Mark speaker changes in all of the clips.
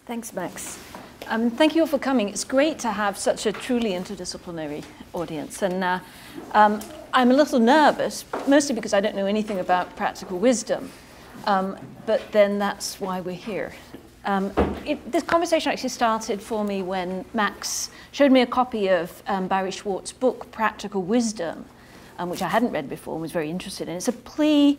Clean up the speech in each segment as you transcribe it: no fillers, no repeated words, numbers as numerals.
Speaker 1: Thanks, Max. Thank you all for coming. It's great to have such a truly interdisciplinary audience. And I'm a little nervous, mostly because I don't know anything about practical wisdom. But then that's why we're here. This conversation actually started for me when Max showed me a copy of Barry Schwartz's book, Practical Wisdom, which I hadn't read before and was very interested in. It's a plea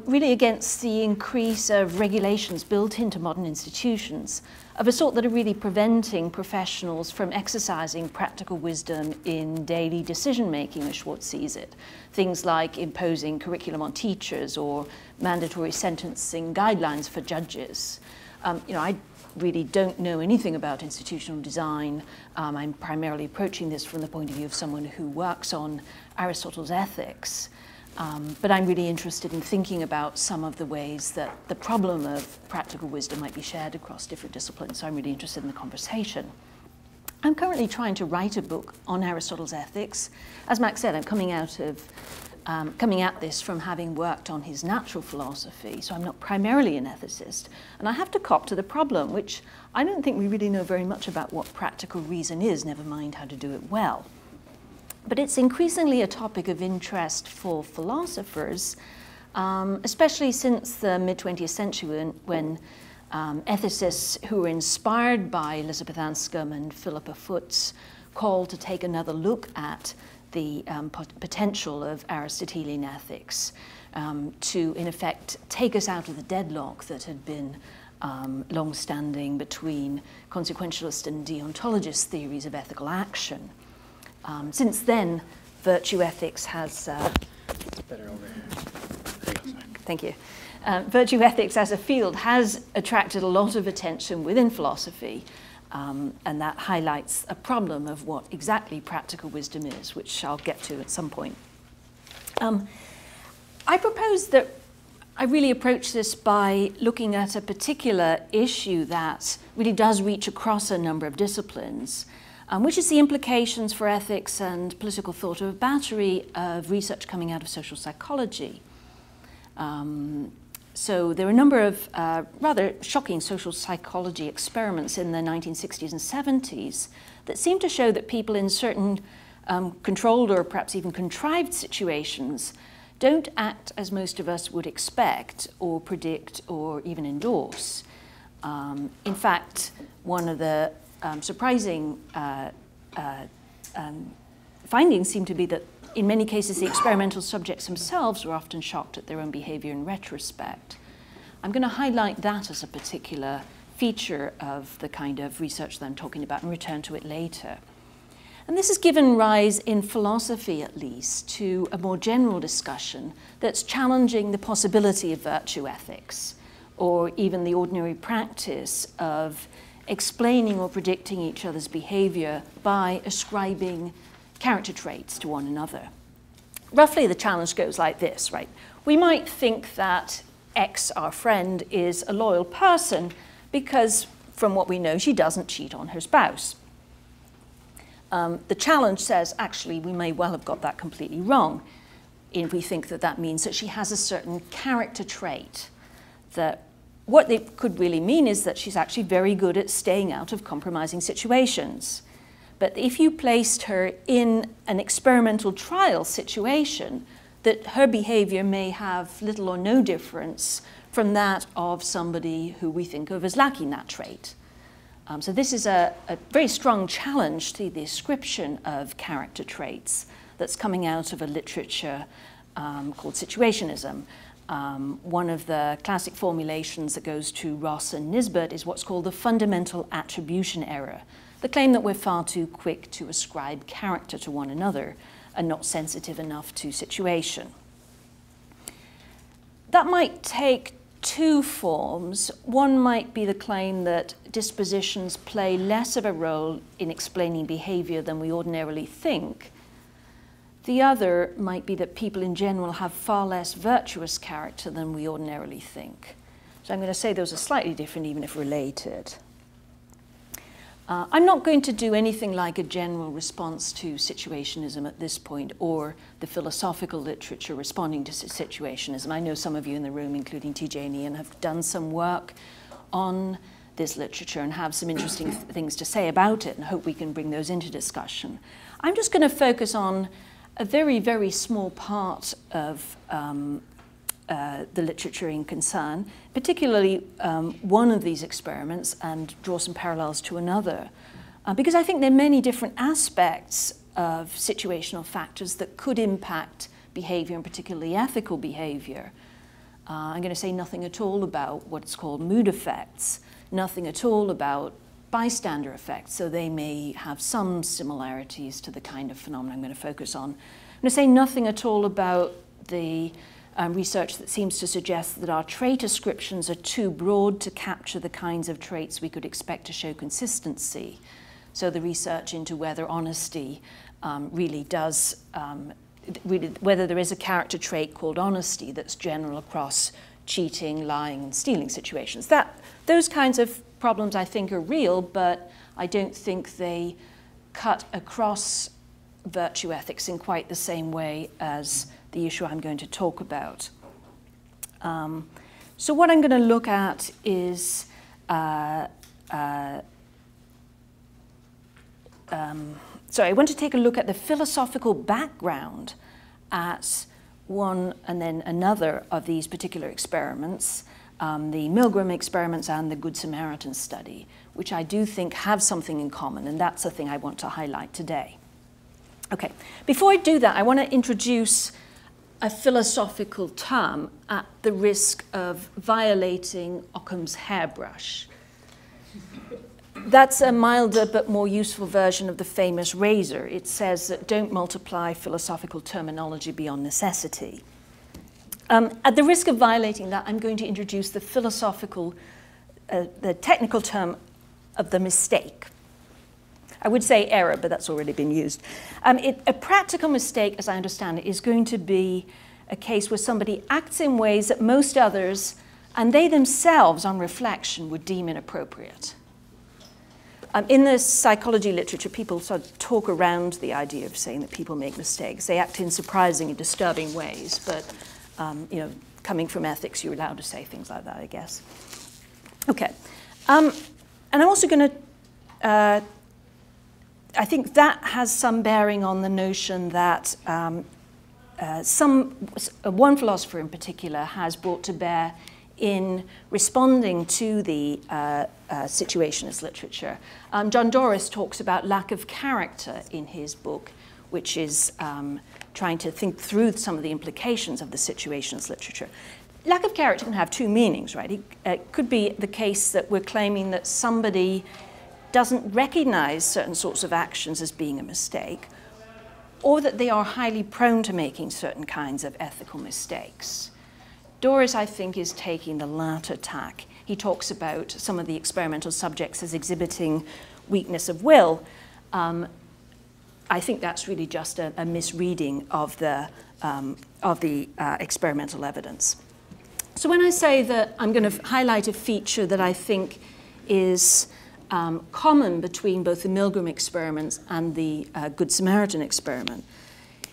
Speaker 1: really against the increase of regulations built into modern institutions of a sort that are really preventing professionals from exercising practical wisdom in daily decision-making, as Schwartz sees it. Things like imposing curriculum on teachers or mandatory sentencing guidelines for judges. I really don't know anything about institutional design. I'm primarily approaching this from the point of view of someone who works on Aristotle's ethics. But I'm really interested in thinking about some of the ways that the problem of practical wisdom might be shared across different disciplines. So I'm really interested in the conversation. I'm currently trying to write a book on Aristotle's ethics. As Max said, I'm coming at this from having worked on his natural philosophy, so I'm not primarily an ethicist. And I have to cop to the problem, which I don't think we really know very much about what practical reason is, never mind how to do it well. But it's increasingly a topic of interest for philosophers, especially since the mid-20th century when ethicists who were inspired by Elizabeth Anscombe and Philippa Foot's call to take another look at the potential of Aristotelian ethics to, in effect, take us out of the deadlock that had been long-standing between consequentialist and deontologist theories of ethical action. Since then, virtue ethics has...
Speaker 2: Better over here.
Speaker 1: Thank you. Virtue ethics as a field has attracted a lot of attention within philosophy, and that highlights a problem of what exactly practical wisdom is, which I'll get to at some point. I propose that I really approach this by looking at a particular issue that really does reach across a number of disciplines, which is the implications for ethics and political thought of a battery of research coming out of social psychology. So there are a number of rather shocking social psychology experiments in the 1960s and 70s that seem to show that people in certain controlled or perhaps even contrived situations don't act as most of us would expect or predict or even endorse. In fact, one of the surprising findings seem to be that in many cases the experimental subjects themselves were often shocked at their own behavior in retrospect. I'm going to highlight that as a particular feature of the kind of research that I'm talking about and return to it later. And this has given rise, in philosophy at least, to a more general discussion that's challenging the possibility of virtue ethics, or even the ordinary practice of explaining or predicting each other's behavior by ascribing character traits to one another. Roughly, the challenge goes like this, right? We might think that X, our friend, is a loyal person because, from what we know, she doesn't cheat on her spouse. The challenge says, actually, we may well have got that completely wrong if we think that that means that she has a certain character trait. That what it could really mean is that she's actually very good at staying out of compromising situations. But if you placed her in an experimental trial situation, that her behavior may have little or no difference from that of somebody who we think of as lacking that trait. So this is a very strong challenge to the description of character traits that's coming out of a literature called situationism. One of the classic formulations that goes to Ross and Nisbet is what's called the fundamental attribution error, the claim that we're far too quick to ascribe character to one another and not sensitive enough to situation. That might take two forms. One might be the claim that dispositions play less of a role in explaining behavior than we ordinarily think. The other might be that people in general have far less virtuous character than we ordinarily think. So I'm going to say those are slightly different, even if related. I'm not going to do anything like a general response to situationism at this point, or the philosophical literature responding to situationism. I know some of you in the room, including TJ and Ian, have done some work on this literature and have some interesting things to say about it, and hope we can bring those into discussion. I'm just going to focus on a very, very small part of the literature in concern, particularly one of these experiments, and draw some parallels to another. Because I think there are many different aspects of situational factors that could impact behavior, and particularly ethical behavior. I'm going to say nothing at all about what's called mood effects, nothing at all about bystander effects, so they may have some similarities to the kind of phenomena I'm going to focus on. I'm going to say nothing at all about the research that seems to suggest that our trait ascriptions are too broad to capture the kinds of traits we could expect to show consistency. So the research into whether honesty really does whether there is a character trait called honesty that's general across cheating, lying, and stealing situations. Those kinds of problems, I think, are real, but I don't think they cut across virtue ethics in quite the same way as the issue I'm going to talk about. So what I'm going to look at is I want to take a look at the philosophical background at one and then another of these particular experiments, the Milgram experiments and the Good Samaritan study, which I do think have something in common, and that's the thing I want to highlight today. Okay, before I do that, I want to introduce a philosophical term at the risk of violating Occam's hairbrush. That's a milder but more useful version of the famous razor. It says that don't multiply philosophical terminology beyond necessity. At the risk of violating that, I'm going to introduce the the technical term of the mistake. I would say error, but that's already been used. A practical mistake, as I understand it, is going to be a case where somebody acts in ways that most others, and they themselves on reflection, would deem inappropriate. In the psychology literature, people sort of talk around the idea of saying that people make mistakes. They act in surprising and disturbing ways, but you know, coming from ethics, you're allowed to say things like that, I guess. Okay, and I'm also going to, I think that has some bearing on the notion that one philosopher in particular has brought to bear in responding to the situationist literature. John Doris talks about lack of character in his book, which is trying to think through some of the implications of the situationist literature. Lack of character can have two meanings, right? It could be the case that we're claiming that somebody doesn't recognize certain sorts of actions as being a mistake, or that they are highly prone to making certain kinds of ethical mistakes. Doris, I think, is taking the latter tack. He talks about some of the experimental subjects as exhibiting weakness of will. I think that's really just a misreading of the experimental evidence. So when I say that I'm going to highlight a feature that I think is common between both the Milgram experiments and the Good Samaritan experiment,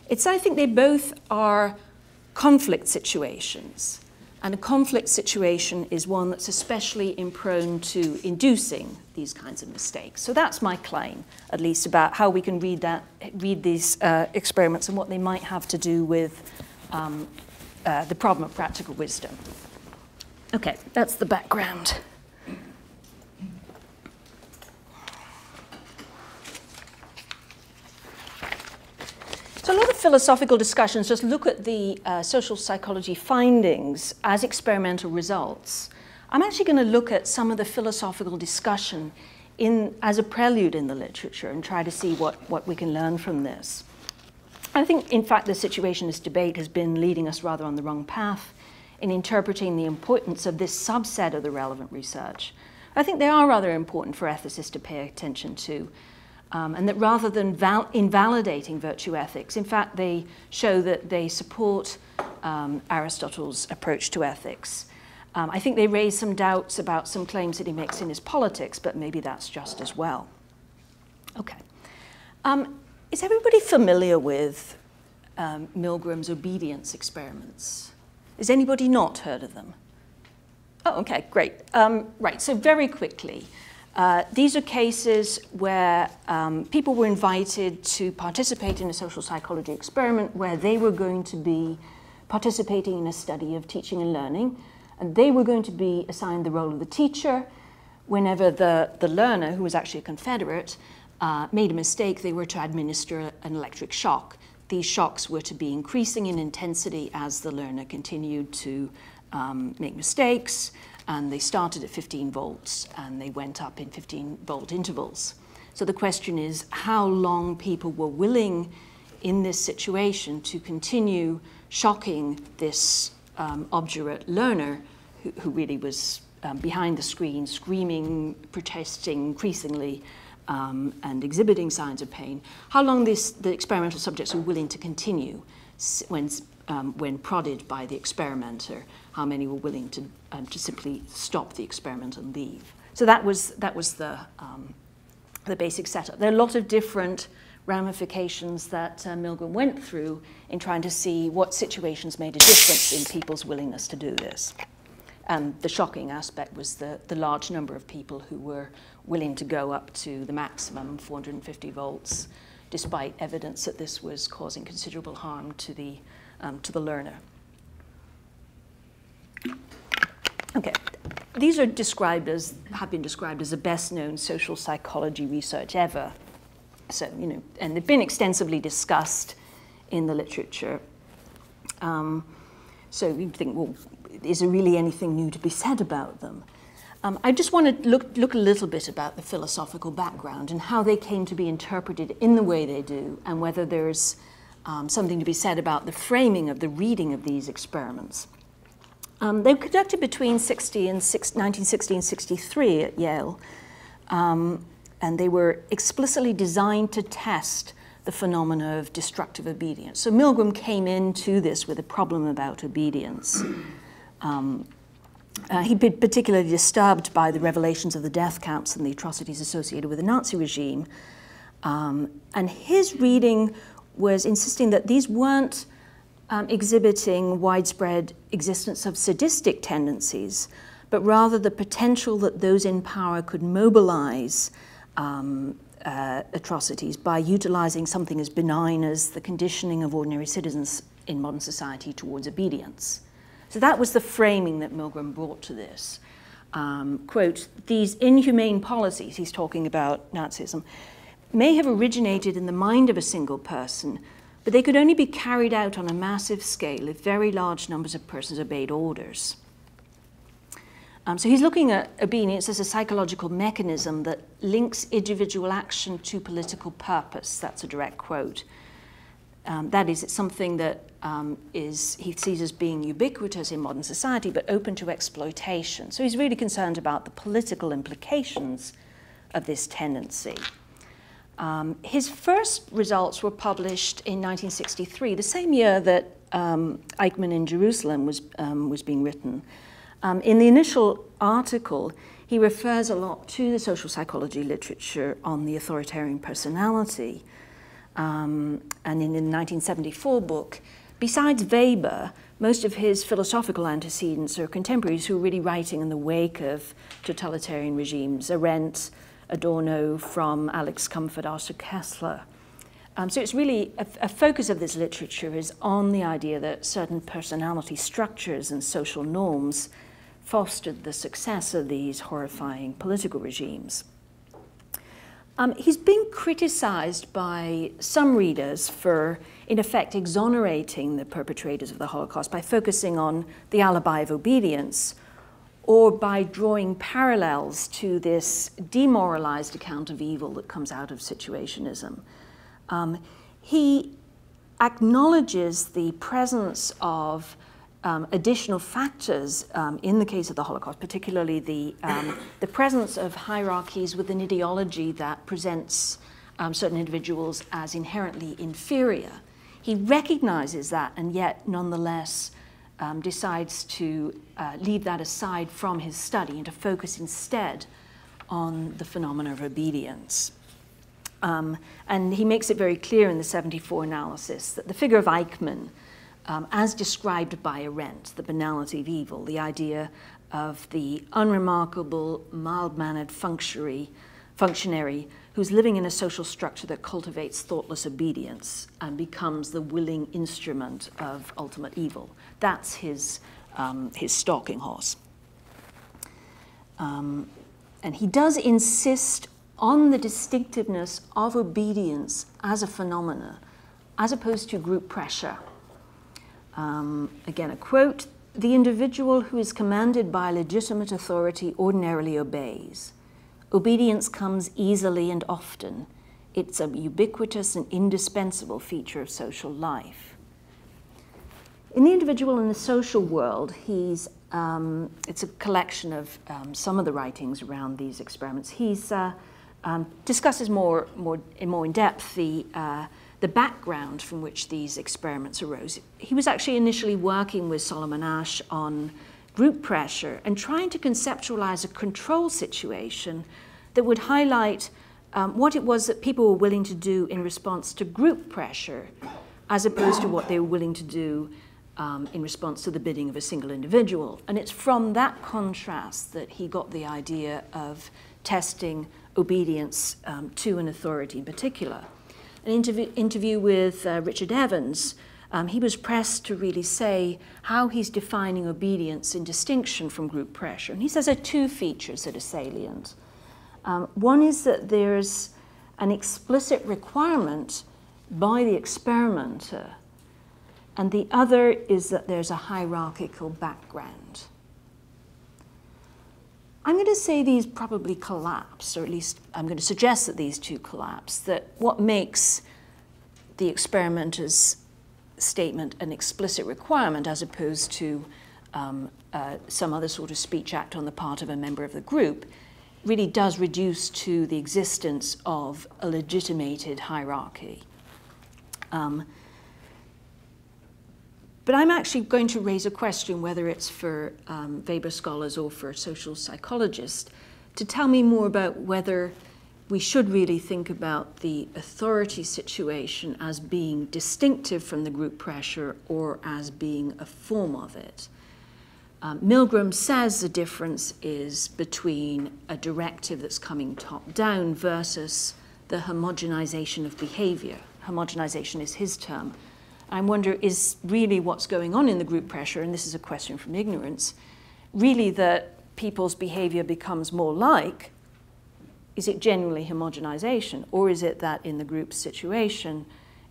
Speaker 1: I think they both are conflict situations. And a conflict situation is one that's especially prone to inducing these kinds of mistakes. So that's my claim, at least, about how we can read these experiments and what they might have to do with the problem of practical wisdom. Okay, that's the background. So a lot of philosophical discussions just look at the social psychology findings as experimental results. I'm actually going to look at some of the philosophical discussion as a prelude in the literature and try to see what we can learn from this. I think, in fact, the situationist debate has been leading us rather on the wrong path in interpreting the importance of this subset of the relevant research. I think they are rather important for ethicists to pay attention to. And that rather than invalidating virtue ethics, in fact, they show that they support Aristotle's approach to ethics. I think they raise some doubts about some claims that he makes in his Politics, but maybe that's just as well. Okay. Is everybody familiar with Milgram's obedience experiments? Has anybody not heard of them? Oh, okay, great. Right, so very quickly, these are cases where people were invited to participate in a social psychology experiment where they were going to be participating in a study of teaching and learning, and they were going to be assigned the role of the teacher. Whenever the learner, who was actually a Confederate, made a mistake, they were to administer an electric shock. These shocks were to be increasing in intensity as the learner continued to make mistakes, and they started at 15 volts and they went up in 15-volt intervals. So the question is how long people were willing in this situation to continue shocking this obdurate learner who really was behind the screen, screaming, protesting increasingly, and exhibiting signs of pain. How long the experimental subjects were willing to continue when prodded by the experimenter, how many were willing to simply stop the experiment and leave. So that was the basic setup. There are a lot of different ramifications that Milgram went through in trying to see what situations made a difference in people's willingness to do this. And the shocking aspect was the large number of people who were willing to go up to the maximum 450 volts, despite evidence that this was causing considerable harm to the learner. Okay, these are have been described as the best-known social psychology research ever. So, and they've been extensively discussed in the literature. So you think, well, is there really anything new to be said about them? I just want to look a little bit about the philosophical background and how they came to be interpreted in the way they do, and whether there's something to be said about the framing of the reading of these experiments. They were conducted between 1960 and 63 at Yale, and they were explicitly designed to test the phenomena of destructive obedience. So Milgram came into this with a problem about obedience. He'd been particularly disturbed by the revelations of the death camps and the atrocities associated with the Nazi regime. And his reading was insisting that these weren't exhibiting widespread existence of sadistic tendencies, but rather the potential that those in power could mobilize atrocities by utilizing something as benign as the conditioning of ordinary citizens in modern society towards obedience. So that was the framing that Milgram brought to this. Quote, these inhumane policies, he's talking about Nazism, may have originated in the mind of a single person, but they could only be carried out on a massive scale if very large numbers of persons obeyed orders. So he's looking at obedience as a psychological mechanism that links individual action to political purpose. That's a direct quote. That is, it's something that he sees as being ubiquitous in modern society, but open to exploitation. So he's really concerned about the political implications of this tendency. His first results were published in 1963, the same year that Eichmann in Jerusalem was being written. In the initial article, he refers a lot to the social psychology literature on the authoritarian personality. And in the 1974 book, besides Weber, most of his philosophical antecedents are contemporaries who are really writing in the wake of totalitarian regimes, Arendt, Adorno, from Alex Comfort, Arthur Koestler. So it's really, a focus of this literature is on the idea that certain personality structures and social norms fostered the success of these horrifying political regimes. He's been criticized by some readers for, in effect, exonerating the perpetrators of the Holocaust by focusing on the alibi of obedience, or by drawing parallels to this demoralized account of evil that comes out of situationism. He acknowledges the presence of additional factors in the case of the Holocaust, particularly the presence of hierarchies with an ideology that presents certain individuals as inherently inferior. He recognizes that, and yet nonetheless decides to leave that aside from his study and to focus instead on the phenomena of obedience. And he makes it very clear in the 74 analysis that the figure of Eichmann, as described by Arendt, the banality of evil, the idea of the unremarkable, mild-mannered functionary who's living in a social structure that cultivates thoughtless obedience and becomes the willing instrument of ultimate evil. That's his stalking horse. And he does insist on the distinctiveness of obedience as a phenomena, as opposed to group pressure. Again, a quote, "The individual who is commanded by legitimate authority ordinarily obeys. Obedience comes easily and often. It's a ubiquitous and indispensable feature of social life." In the individual and the social world, it's a collection of some of the writings around these experiments. He's discusses more in depth the background from which these experiments arose. He was actually initially working with Solomon Asch on group pressure and trying to conceptualize a control situation that would highlight what it was that people were willing to do in response to group pressure, as opposed to what they were willing to do in response to the bidding of a single individual. And it's from that contrast that he got the idea of testing obedience to an authority in particular. An interview with Richard Evans, he was pressed to really say how he's defining obedience in distinction from group pressure. And he says there are two features that are salient. One is that there's an explicit requirement by the experimenter, and the other is that there's a hierarchical background. I'm going to say these probably collapse, or at least I'm going to suggest that these two collapse, that what makes the experimenter's statement an explicit requirement as opposed to some other sort of speech act on the part of a member of the group really does reduce to the existence of a legitimated hierarchy. But I'm actually going to raise a question, whether it's for Weber scholars or for social psychologists, to tell me more about whether we should really think about the authority situation as being distinctive from the group pressure or as being a form of it. Milgram says the difference is between a directive that's coming top-down versus the homogenization of behavior. Homogenization is his term. I wonder, is really what's going on in the group pressure, and this is a question from ignorance, really that people's behavior becomes more like, is it genuinely homogenization, or is it that in the group situation,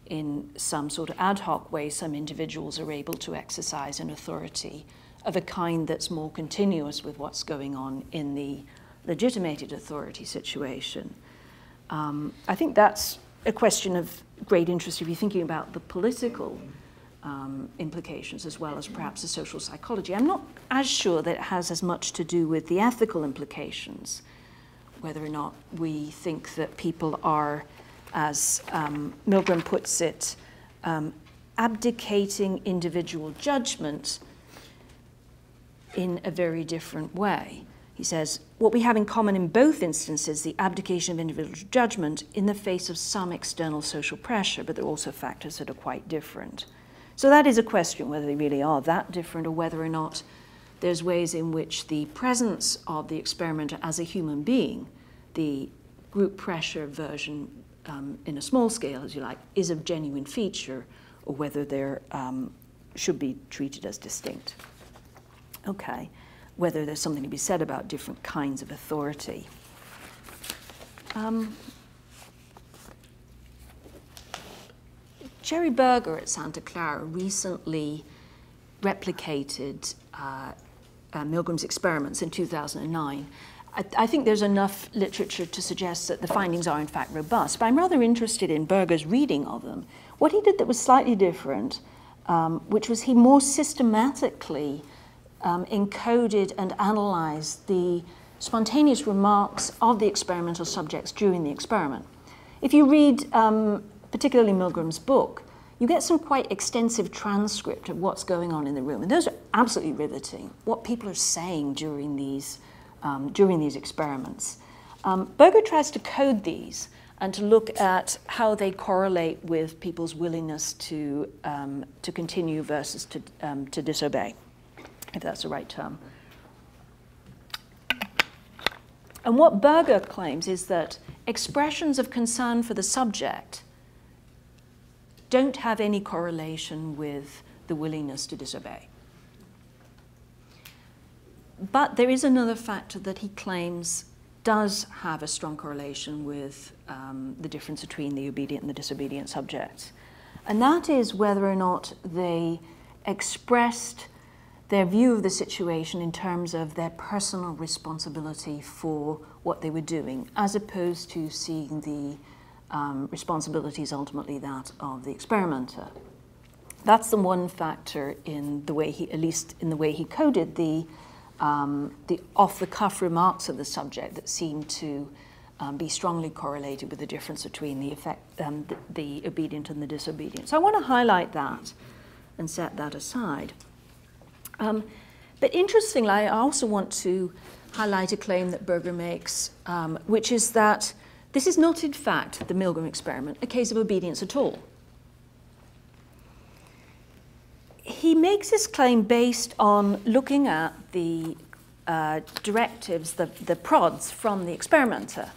Speaker 1: in some sort of ad hoc way, some individuals are able to exercise an authority of a kind that's more continuous with what's going on in the legitimated authority situation? I think that's a question of great interest if you're thinking about the political implications as well as perhaps the social psychology. I'm not as sure that it has as much to do with the ethical implications, whether or not we think that people are, as Milgram puts it, abdicating individual judgment in a very different way. He says, what we have in common in both instances, the abdication of individual judgment in the face of some external social pressure, but there are also factors that are quite different. So that is a question, whether they really are that different or whether or not there's ways in which the presence of the experimenter as a human being, the group pressure version in a small scale, as you like, is a genuine feature, or whether they're should be treated as distinct. Okay. Whether there's something to be said about different kinds of authority. Jerry Berger at Santa Clara recently replicated Milgram's experiments in 2009. I think there's enough literature to suggest that the findings are in fact robust, but I'm rather interested in Berger's reading of them. What he did that was slightly different, which was he more systematically encoded and analyzed the spontaneous remarks of the experimental subjects during the experiment. If you read particularly Milgram's book, you get some quite extensive transcript of what's going on in the room, and those are absolutely riveting, what people are saying during these experiments. Berger tries to code these and to look at how they correlate with people's willingness to continue versus to disobey, if that's the right term. And what Berger claims is that expressions of concern for the subject don't have any correlation with the willingness to disobey. But there is another factor that he claims does have a strong correlation with the difference between the obedient and the disobedient subjects. And that is whether or not they expressed their view of the situation in terms of their personal responsibility for what they were doing, as opposed to seeing the responsibilities ultimately that of the experimenter. That's the one factor in the way he, at least in the way he coded the off-the-cuff remarks of the subject that seem to be strongly correlated with the difference between the obedient and the disobedient. So I want to highlight that and set that aside. But interestingly, I also want to highlight a claim that Berger makes, which is that this is not, in fact, the Milgram experiment, a case of obedience at all. He makes this claim based on looking at the directives, the prods from the experimenter.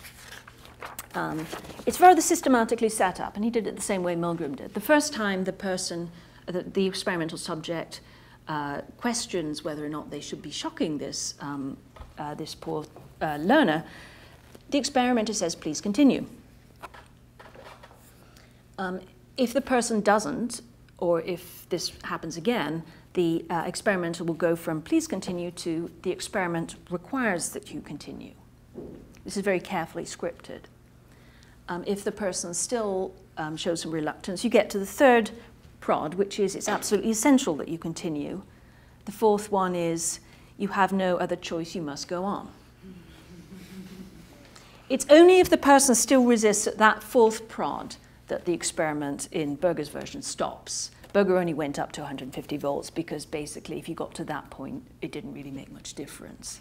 Speaker 1: It's rather systematically set up, and he did it the same way Milgram did. The first time the person, the experimental subject, questions whether or not they should be shocking this, this poor learner, the experimenter says, please continue. If the person doesn't, or if this happens again, the experimenter will go from please continue to the experiment requires that you continue. This is very carefully scripted. If the person still shows some reluctance, you get to the third prod, which is it's absolutely essential that you continue. The fourth one is you have no other choice, you must go on. It's only if the person still resists at that fourth prod that the experiment in Berger's version stops. Berger only went up to 150 volts because basically if you got to that point, it didn't really make much difference.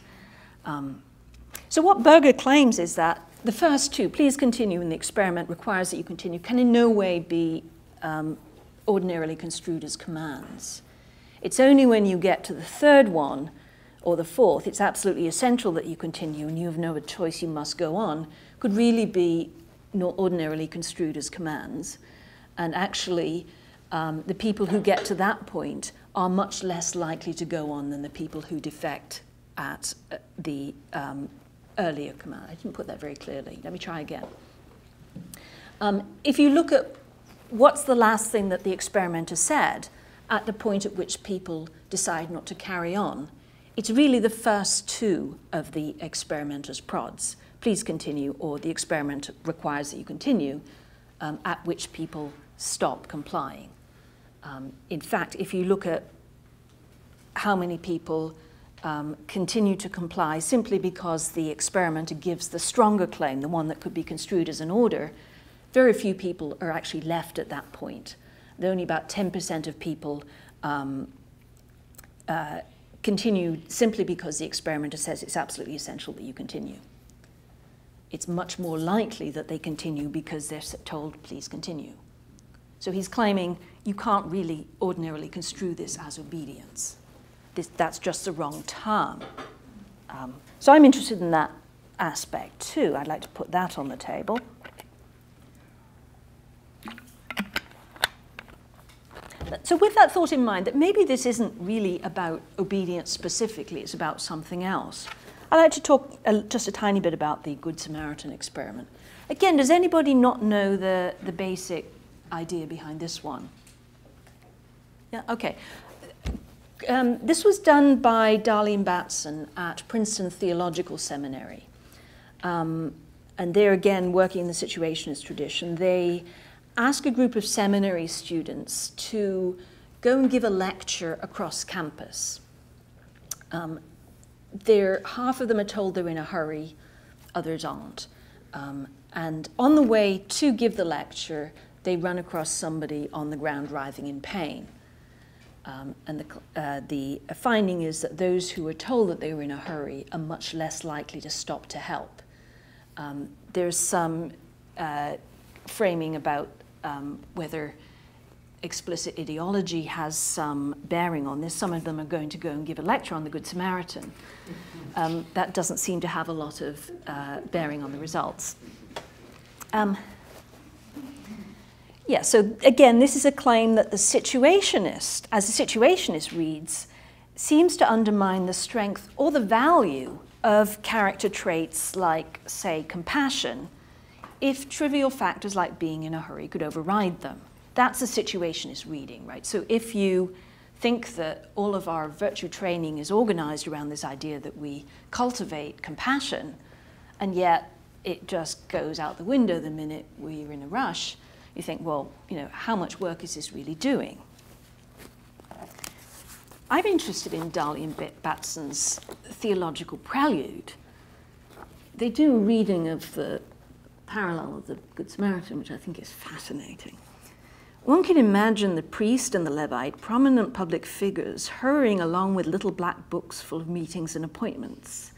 Speaker 1: So what Berger claims is that the first two, please continue, and the experiment requires that you continue, can in no way be ordinarily construed as commands. It's only when you get to the third one, or the fourth, it's absolutely essential that you continue and you have no other choice, you must go on, could really be not ordinarily construed as commands. And actually, the people who get to that point are much less likely to go on than the people who defect at the earlier command. I didn't put that very clearly. Let me try again. If you look at what's the last thing that the experimenter said at the point at which people decide not to carry on, it's really the first two of the experimenter's prods. Please continue, or the experiment requires that you continue, at which people stop complying. In fact, if you look at how many people continue to comply simply because the experimenter gives the stronger claim, the one that could be construed as an order, very few people are actually left at that point. There are only about 10% of people continue simply because the experimenter says it's absolutely essential that you continue. It's much more likely that they continue because they're told, please continue. So he's claiming you can't really ordinarily construe this as obedience. That's just the wrong term. So I'm interested in that aspect too. I'd like to put that on the table. So with that thought in mind, that maybe this isn't really about obedience specifically, it's about something else, I'd like to talk just a tiny bit about the Good Samaritan experiment. Again, does anybody not know the basic idea behind this one? Yeah, okay. This was done by Darlene Batson at Princeton Theological Seminary. And they're again working in the situationist tradition. They ask a group of seminary students to go and give a lecture across campus. Half of them are told they're in a hurry, others aren't. And on the way to give the lecture, they run across somebody on the ground writhing in pain. And the finding is that those who were told that they were in a hurry are much less likely to stop to help. There's some framing about whether explicit ideology has some bearing on this. Some of them are going to go and give a lecture on the Good Samaritan. That doesn't seem to have a lot of bearing on the results. Yeah, so again, this is a claim that the situationist, as the situationist reads, seems to undermine the strength or the value of character traits like, say, compassion, if trivial factors like being in a hurry could override them. That's a situationist reading, right? So if you think that all of our virtue training is organized around this idea that we cultivate compassion, and yet it just goes out the window the minute we're in a rush, you think, well, you know, how much work is this really doing? I'm interested in Darley and Batson's theological prelude. They do a reading of the parallel of the Good Samaritan, which I think is fascinating. One can imagine the priest and the Levite, prominent public figures, hurrying along with little black books full of meetings and appointments,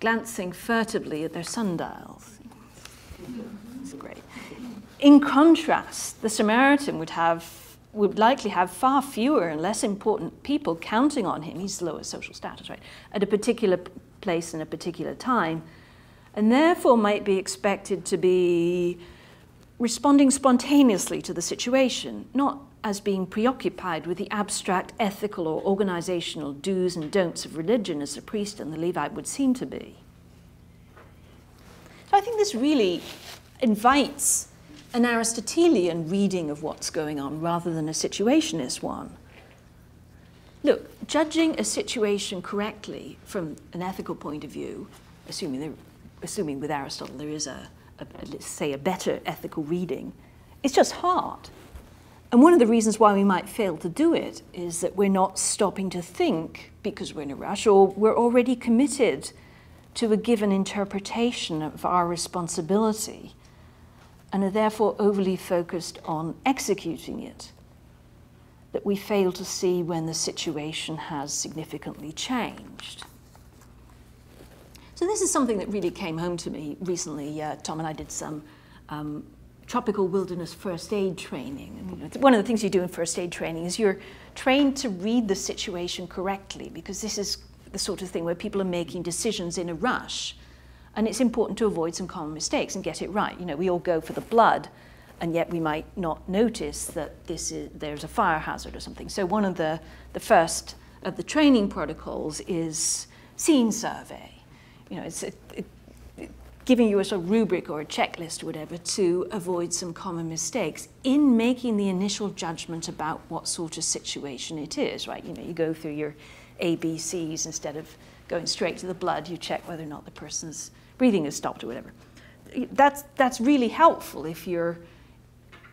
Speaker 1: glancing furtively at their sundials. It's great. In contrast, the Samaritan would likely have far fewer and less important people counting on him. He's lower social status, right? At a particular place and a particular time, and therefore might be expected to be responding spontaneously to the situation, not as being preoccupied with the abstract ethical or organizational do's and don'ts of religion as the priest and the Levite would seem to be. So I think this really invites an Aristotelian reading of what's going on rather than a situationist one. Look, judging a situation correctly from an ethical point of view, assuming with Aristotle there is let's say a better ethical reading, it's just hard. And one of the reasons why we might fail to do it is that we're not stopping to think because we're in a rush, or we're already committed to a given interpretation of our responsibility and are therefore overly focused on executing it, that we fail to see when the situation has significantly changed. So this is something that really came home to me recently. Tom and I did some tropical wilderness first aid training. And one of the things you do in first aid training is you're trained to read the situation correctly, because this is the sort of thing where people are making decisions in a rush. And it's important to avoid some common mistakes and get it right. You know, we all go for the blood, and yet we might not notice that there's a fire hazard or something. So one of the first of the training protocols is scene survey. You know, it's giving you a sort of rubric or a checklist or whatever to avoid some common mistakes in making the initial judgment about what sort of situation it is, right? You know, you go through your ABCs instead of going straight to the blood. You check whether or not the person's breathing has stopped or whatever. That's really helpful if you're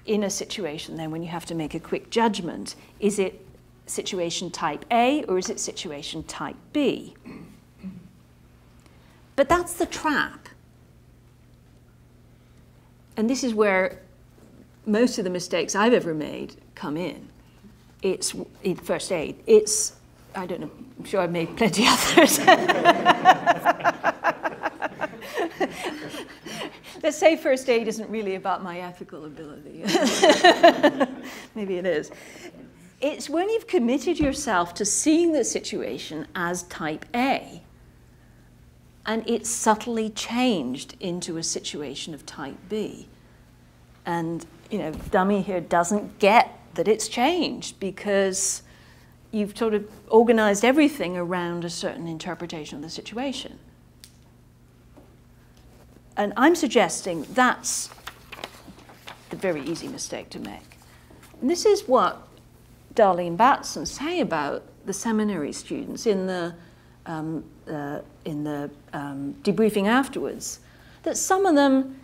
Speaker 1: in a situation then when you have to make a quick judgment. Is it situation type A or is it situation type B? But that's the trap. And this is where most of the mistakes I've ever made come in. It's in first aid. It's, I don't know, I'm sure I've made plenty others. Let's say first aid isn't really about my ethical ability. Maybe it is. It's when you've committed yourself to seeing the situation as type A, and it's subtly changed into a situation of type B. And, you know, dummy here doesn't get that it's changed because you've sort of organized everything around a certain interpretation of the situation. And I'm suggesting that's the very easy mistake to make. And this is what Darley and Batson say about the seminary students in the debriefing afterwards, that some of them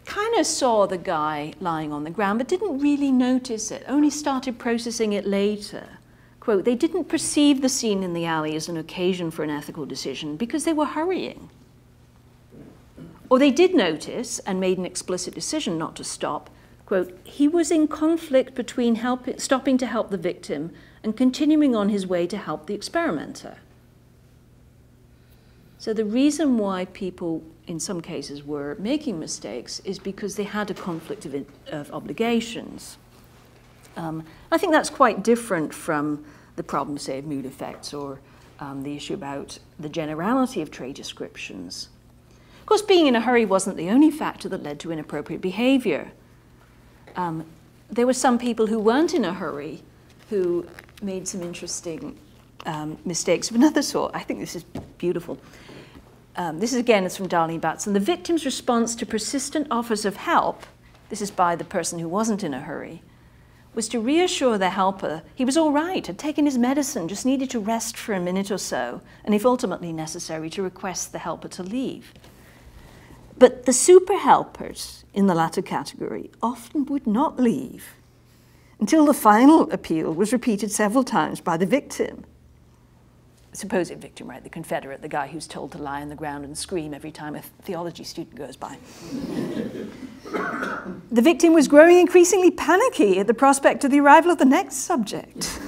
Speaker 1: kind of saw the guy lying on the ground but didn't really notice it, only started processing it later. Quote, they didn't perceive the scene in the alley as an occasion for an ethical decision because they were hurrying. Or they did notice and made an explicit decision not to stop. Quote, he was in conflict between stopping to help the victim and continuing on his way to help the experimenter. So the reason why people, in some cases, were making mistakes is because they had a conflict of obligations. I think that's quite different from the problem, say, of mood effects or the issue about the generality of trait descriptions. Of course, being in a hurry wasn't the only factor that led to inappropriate behavior. There were some people who weren't in a hurry who made some interesting mistakes of another sort. I think this is beautiful. This is again, it's from Darlene Batson. The victim's response to persistent offers of help, this is by the person who wasn't in a hurry, was to reassure the helper he was all right, had taken his medicine, just needed to rest for a minute or so, and if ultimately necessary, to request the helper to leave. But the super helpers in the latter category often would not leave until the final appeal was repeated several times by the victim. Supposed victim, right? The Confederate, the guy who's told to lie on the ground and scream every time a theology student goes by. The victim was growing increasingly panicky at the prospect of the arrival of the next subject,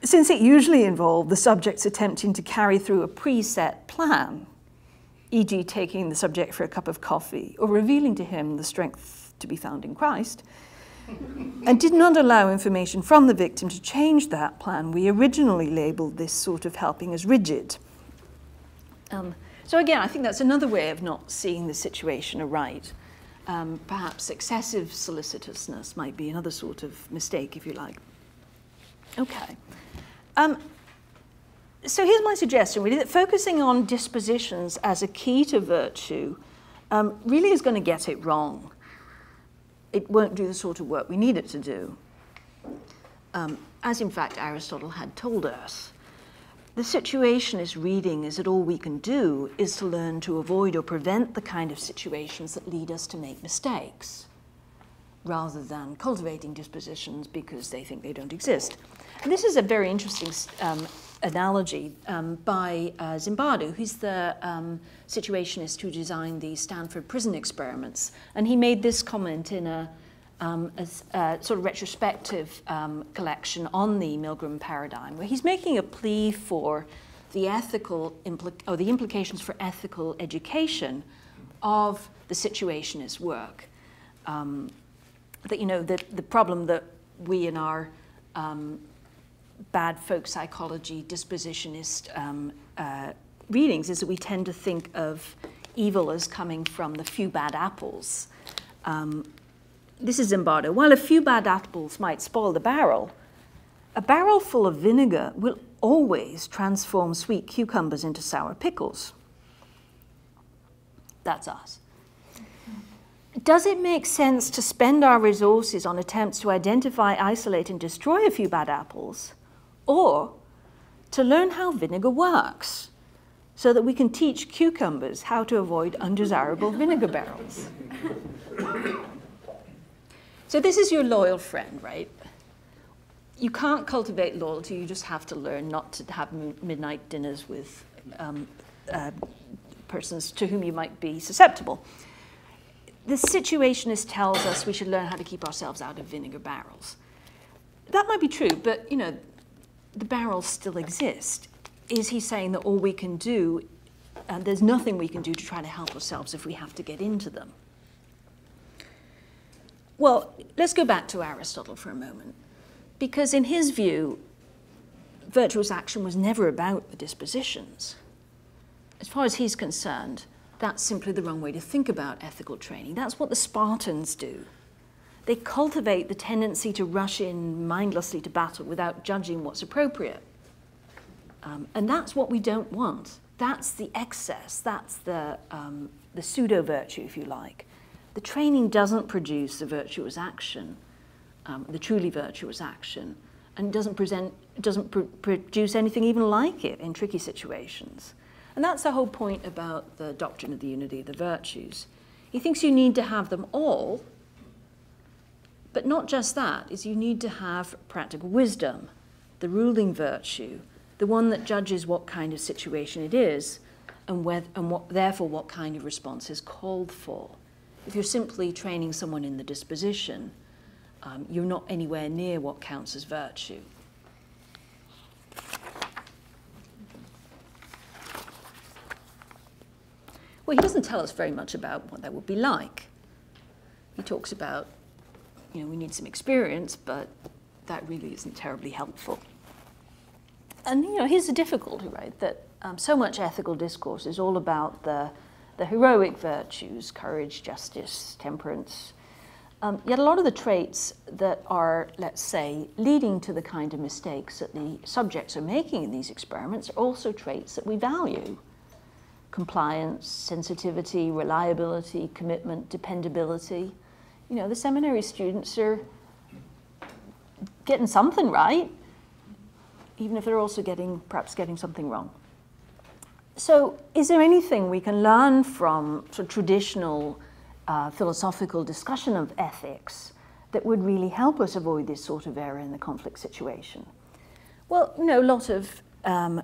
Speaker 1: since it usually involved the subjects attempting to carry through a preset plan, e.g. taking the subject for a cup of coffee or revealing to him the strength to be found in Christ, and did not allow information from the victim to change that plan. We originally labeled this sort of helping as rigid. So again, I think that's another way of not seeing the situation aright. Perhaps excessive solicitousness might be another sort of mistake, if you like. Okay. So here's my suggestion, really, that focusing on dispositions as a key to virtue really is going to get it wrong. It won't do the sort of work we need it to do. As in fact Aristotle had told us, the situationist reading is that all we can do is to learn to avoid or prevent the kind of situations that lead us to make mistakes, rather than cultivating dispositions because they think they don't exist. And this is a very interesting analogy by Zimbardo, who's the situationist who designed the Stanford prison experiments. And he made this comment in a sort of retrospective collection on the Milgram paradigm, where he's making a plea for the ethical the implications for ethical education of the situationist work. That, you know, the problem that we in our bad folk psychology dispositionist readings is that we tend to think of evil as coming from the few bad apples. This is Zimbardo. While a few bad apples might spoil the barrel, a barrel full of vinegar will always transform sweet cucumbers into sour pickles. That's us. Does it make sense to spend our resources on attempts to identify, isolate, and destroy a few bad apples, or to learn how vinegar works so that we can teach cucumbers how to avoid undesirable vinegar barrels? So this is your loyal friend, right? You can't cultivate loyalty, you just have to learn not to have midnight dinners with persons to whom you might be susceptible. The situationist tells us we should learn how to keep ourselves out of vinegar barrels. That might be true, but you know, the barrels still exist. Is he saying that all we can do, there's nothing we can do to try to help ourselves if we have to get into them? Well, let's go back to Aristotle for a moment, because in his view, virtuous action was never about the dispositions. As far as he's concerned, that's simply the wrong way to think about ethical training. That's what the Spartans do. They cultivate the tendency to rush in mindlessly to battle without judging what's appropriate. And that's what we don't want. That's the excess. That's the pseudo-virtue, if you like. The training doesn't produce the virtuous action, the truly virtuous action, and doesn't produce anything even like it in tricky situations. And that's the whole point about the doctrine of the unity of the virtues. He thinks you need to have them all, but not just that, is you need to have practical wisdom, the ruling virtue, the one that judges what kind of situation it is, and therefore what kind of response is called for. If you're simply training someone in the disposition, you're not anywhere near what counts as virtue. Well, he doesn't tell us very much about what that would be like. He talks about we need some experience, but that really isn't terribly helpful. And here's the difficulty, right? That so much ethical discourse is all about the heroic virtues, courage, justice, temperance. Yet a lot of the traits that are, let's say, leading to the kind of mistakes that the subjects are making in these experiments are also traits that we value. Compliance, sensitivity, reliability, commitment, dependability. The seminary students are getting something right, even if they're also perhaps getting something wrong. So is there anything we can learn from sort of traditional philosophical discussion of ethics that would really help us avoid this sort of error in the conflict situation? Well, a lot of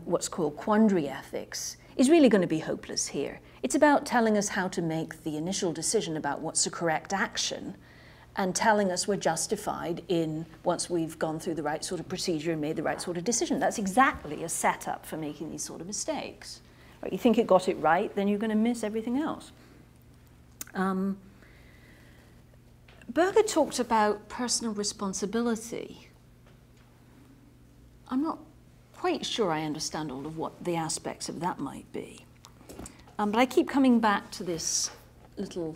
Speaker 1: what's called quandary ethics is really going to be hopeless here. It's about telling us how to make the initial decision about what's the correct action and telling us we're justified once we've gone through the right sort of procedure and made the right sort of decision. That's exactly a setup for making these sort of mistakes. Right? You think it got it right, then you're going to miss everything else. Berger talked about personal responsibility. I'm not quite sure I understand all of what the aspects of that might be. But I keep coming back to this little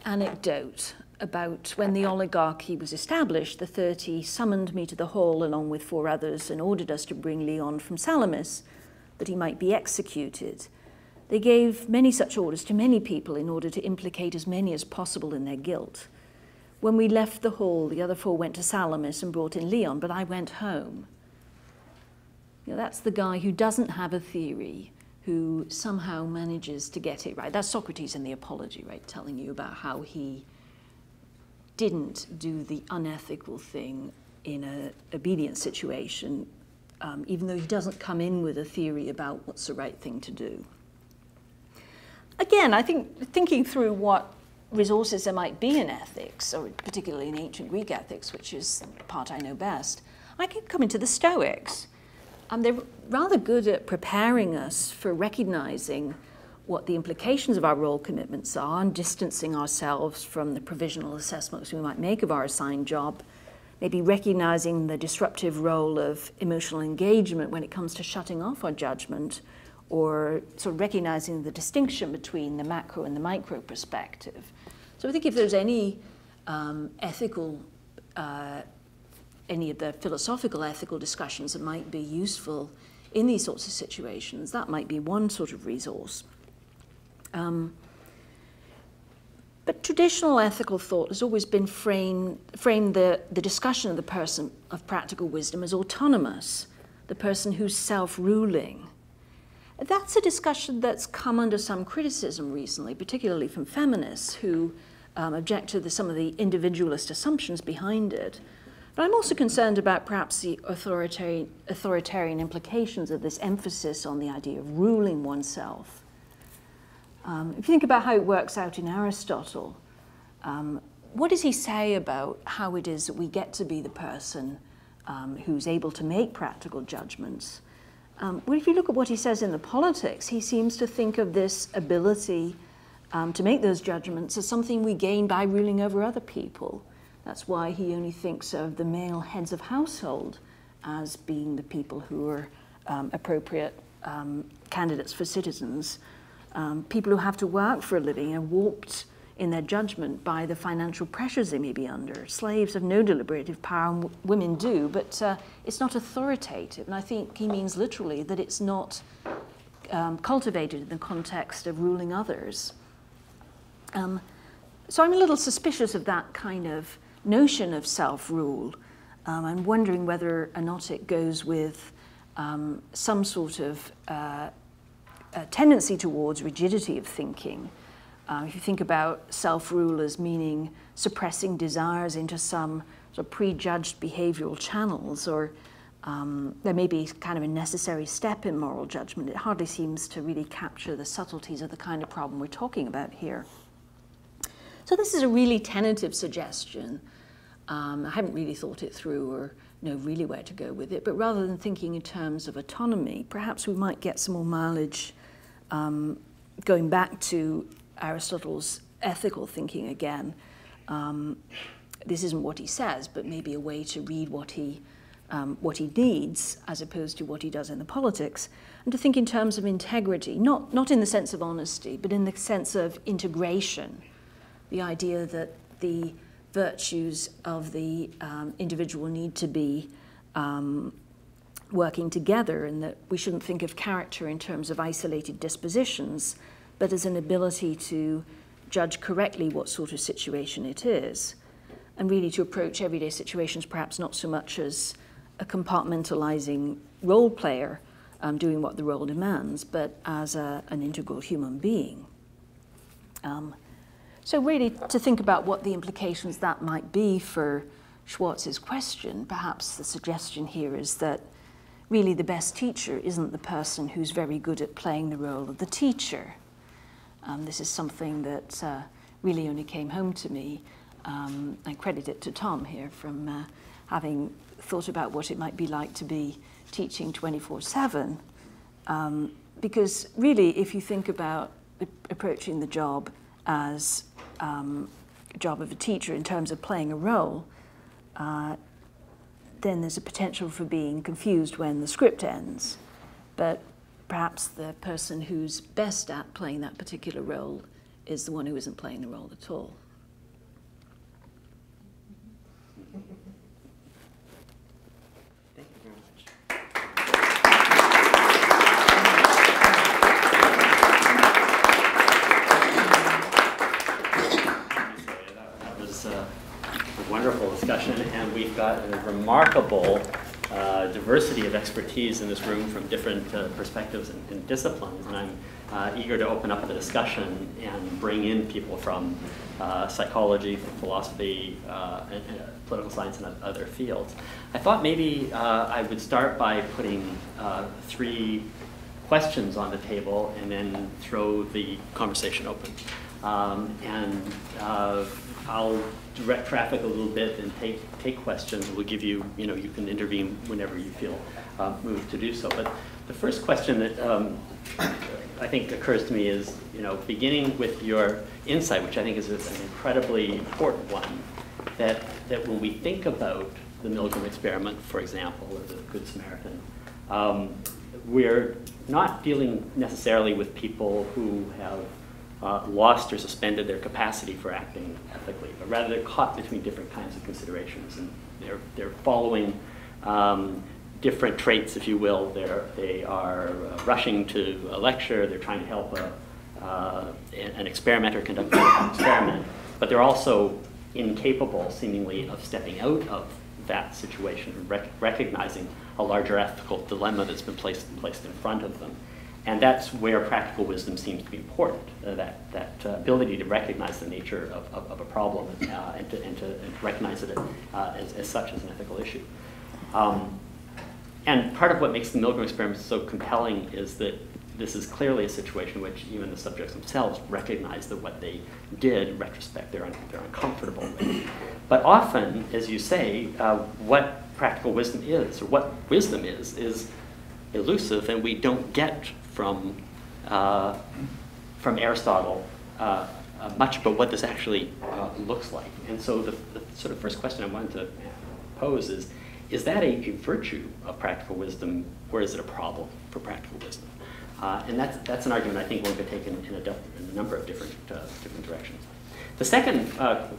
Speaker 1: anecdote about when the oligarchy was established. The 30 summoned me to the hall along with 4 others and ordered us to bring Leon from Salamis that he might be executed. They gave many such orders to many people in order to implicate as many as possible in their guilt. When we left the hall, the other 4 went to Salamis and brought in Leon, but I went home. That's the guy who doesn't have a theory, who somehow manages to get it right. That's Socrates in the Apology, right, telling you about how he didn't do the unethical thing in an obedience situation, even though he doesn't come in with a theory about what's the right thing to do. Again, I think thinking through what resources there might be in ethics, or particularly in ancient Greek ethics, which is the part I know best, I keep coming to the Stoics. They're rather good at preparing us for recognizing what the implications of our role commitments are and distancing ourselves from the provisional assessments we might make of our assigned job, maybe recognizing the disruptive role of emotional engagement when it comes to shutting off our judgment, or sort of recognizing the distinction between the macro and the micro perspective. So I think if there's any any of the philosophical ethical discussions that might be useful in these sorts of situations, that might be one sort of resource. But traditional ethical thought has always been framed the discussion of the person of practical wisdom as autonomous, the person who's self-ruling. That's a discussion that's come under some criticism recently, particularly from feminists who object to some of the individualist assumptions behind it. But I'm also concerned about perhaps the authoritarian implications of this emphasis on the idea of ruling oneself. If you think about how it works out in Aristotle, what does he say about how it is that we get to be the person who's able to make practical judgments? Well, if you look at what he says in the Politics, he seems to think of this ability to make those judgments as something we gain by ruling over other people. That's why he only thinks of the male heads of household as being the people who are appropriate candidates for citizens. People who have to work for a living are warped in their judgment by the financial pressures they may be under. Slaves have no deliberative power, and women do, but it's not authoritative. And I think he means literally that it's not cultivated in the context of ruling others. So I'm a little suspicious of that kind of notion of self-rule. I'm wondering whether or not it goes with some sort of a tendency towards rigidity of thinking. If you think about self-rule as meaning suppressing desires into some sort of prejudged behavioral channels, or there may be kind of a necessary step in moral judgment, it hardly seems to really capture the subtleties of the kind of problem we're talking about here. So this is a really tentative suggestion. I haven't really thought it through or know really where to go with it, but rather than thinking in terms of autonomy, perhaps we might get some more mileage going back to Aristotle's ethical thinking again, this isn't what he says, but maybe a way to read what he needs as opposed to what he does in the politics, and to think in terms of integrity, not in the sense of honesty, but in the sense of integration, the idea that the virtues of the individual need to be working together, and that we shouldn't think of character in terms of isolated dispositions, but as an ability to judge correctly what sort of situation it is, and really to approach everyday situations perhaps not so much as a compartmentalizing role player doing what the role demands, but as an integral human being. So really to think about what the implications that might be for Schwartz's question, perhaps the suggestion here is that really the best teacher isn't the person who's very good at playing the role of the teacher. This is something that really only came home to me. I credit it to Tom here from having thought about what it might be like to be teaching 24/7. Because really, if you think about approaching the job as a job of a teacher in terms of playing a role, then there's a potential for being confused when the script ends. But perhaps the person who's best at playing that particular role is the one who isn't playing the role at all.
Speaker 2: Thank you very much. That was a wonderful discussion, and we've got a remarkable diversity of expertise in this room from different perspectives and disciplines, and I'm eager to open up the discussion and bring in people from psychology, philosophy, and political science, and other fields. I thought maybe I would start by putting 3 questions on the table and then throw the conversation open. I'll direct traffic a little bit and take questions. We'll give you, you can intervene whenever you feel moved to do so. But the first question that I think occurs to me is, beginning with your insight, which I think is an incredibly important one, that when we think about the Milgram experiment, for example, or the Good Samaritan, we're not dealing necessarily with people who have lost or suspended their capacity for acting ethically, but rather they're caught between different kinds of considerations, and they're following different traits, if you will. They are rushing to a lecture. They're trying to help an experimenter conduct an experiment, but they're also incapable, seemingly, of stepping out of that situation and recognizing a larger ethical dilemma that's been placed in front of them. And that's where practical wisdom seems to be important, that ability to recognize the nature of a problem and to recognize it as such as an ethical issue. And part of what makes the Milgram experiment so compelling is that this is clearly a situation in which even the subjects themselves recognize that what they did, in retrospect, they're uncomfortable with. But often, as you say, what practical wisdom is, or what wisdom is elusive, and we don't get from Aristotle much about what this actually looks like. And so the sort of first question I wanted to pose is that a virtue of practical wisdom, or is it a problem for practical wisdom? And that's an argument I think one could take in a number of different directions. The second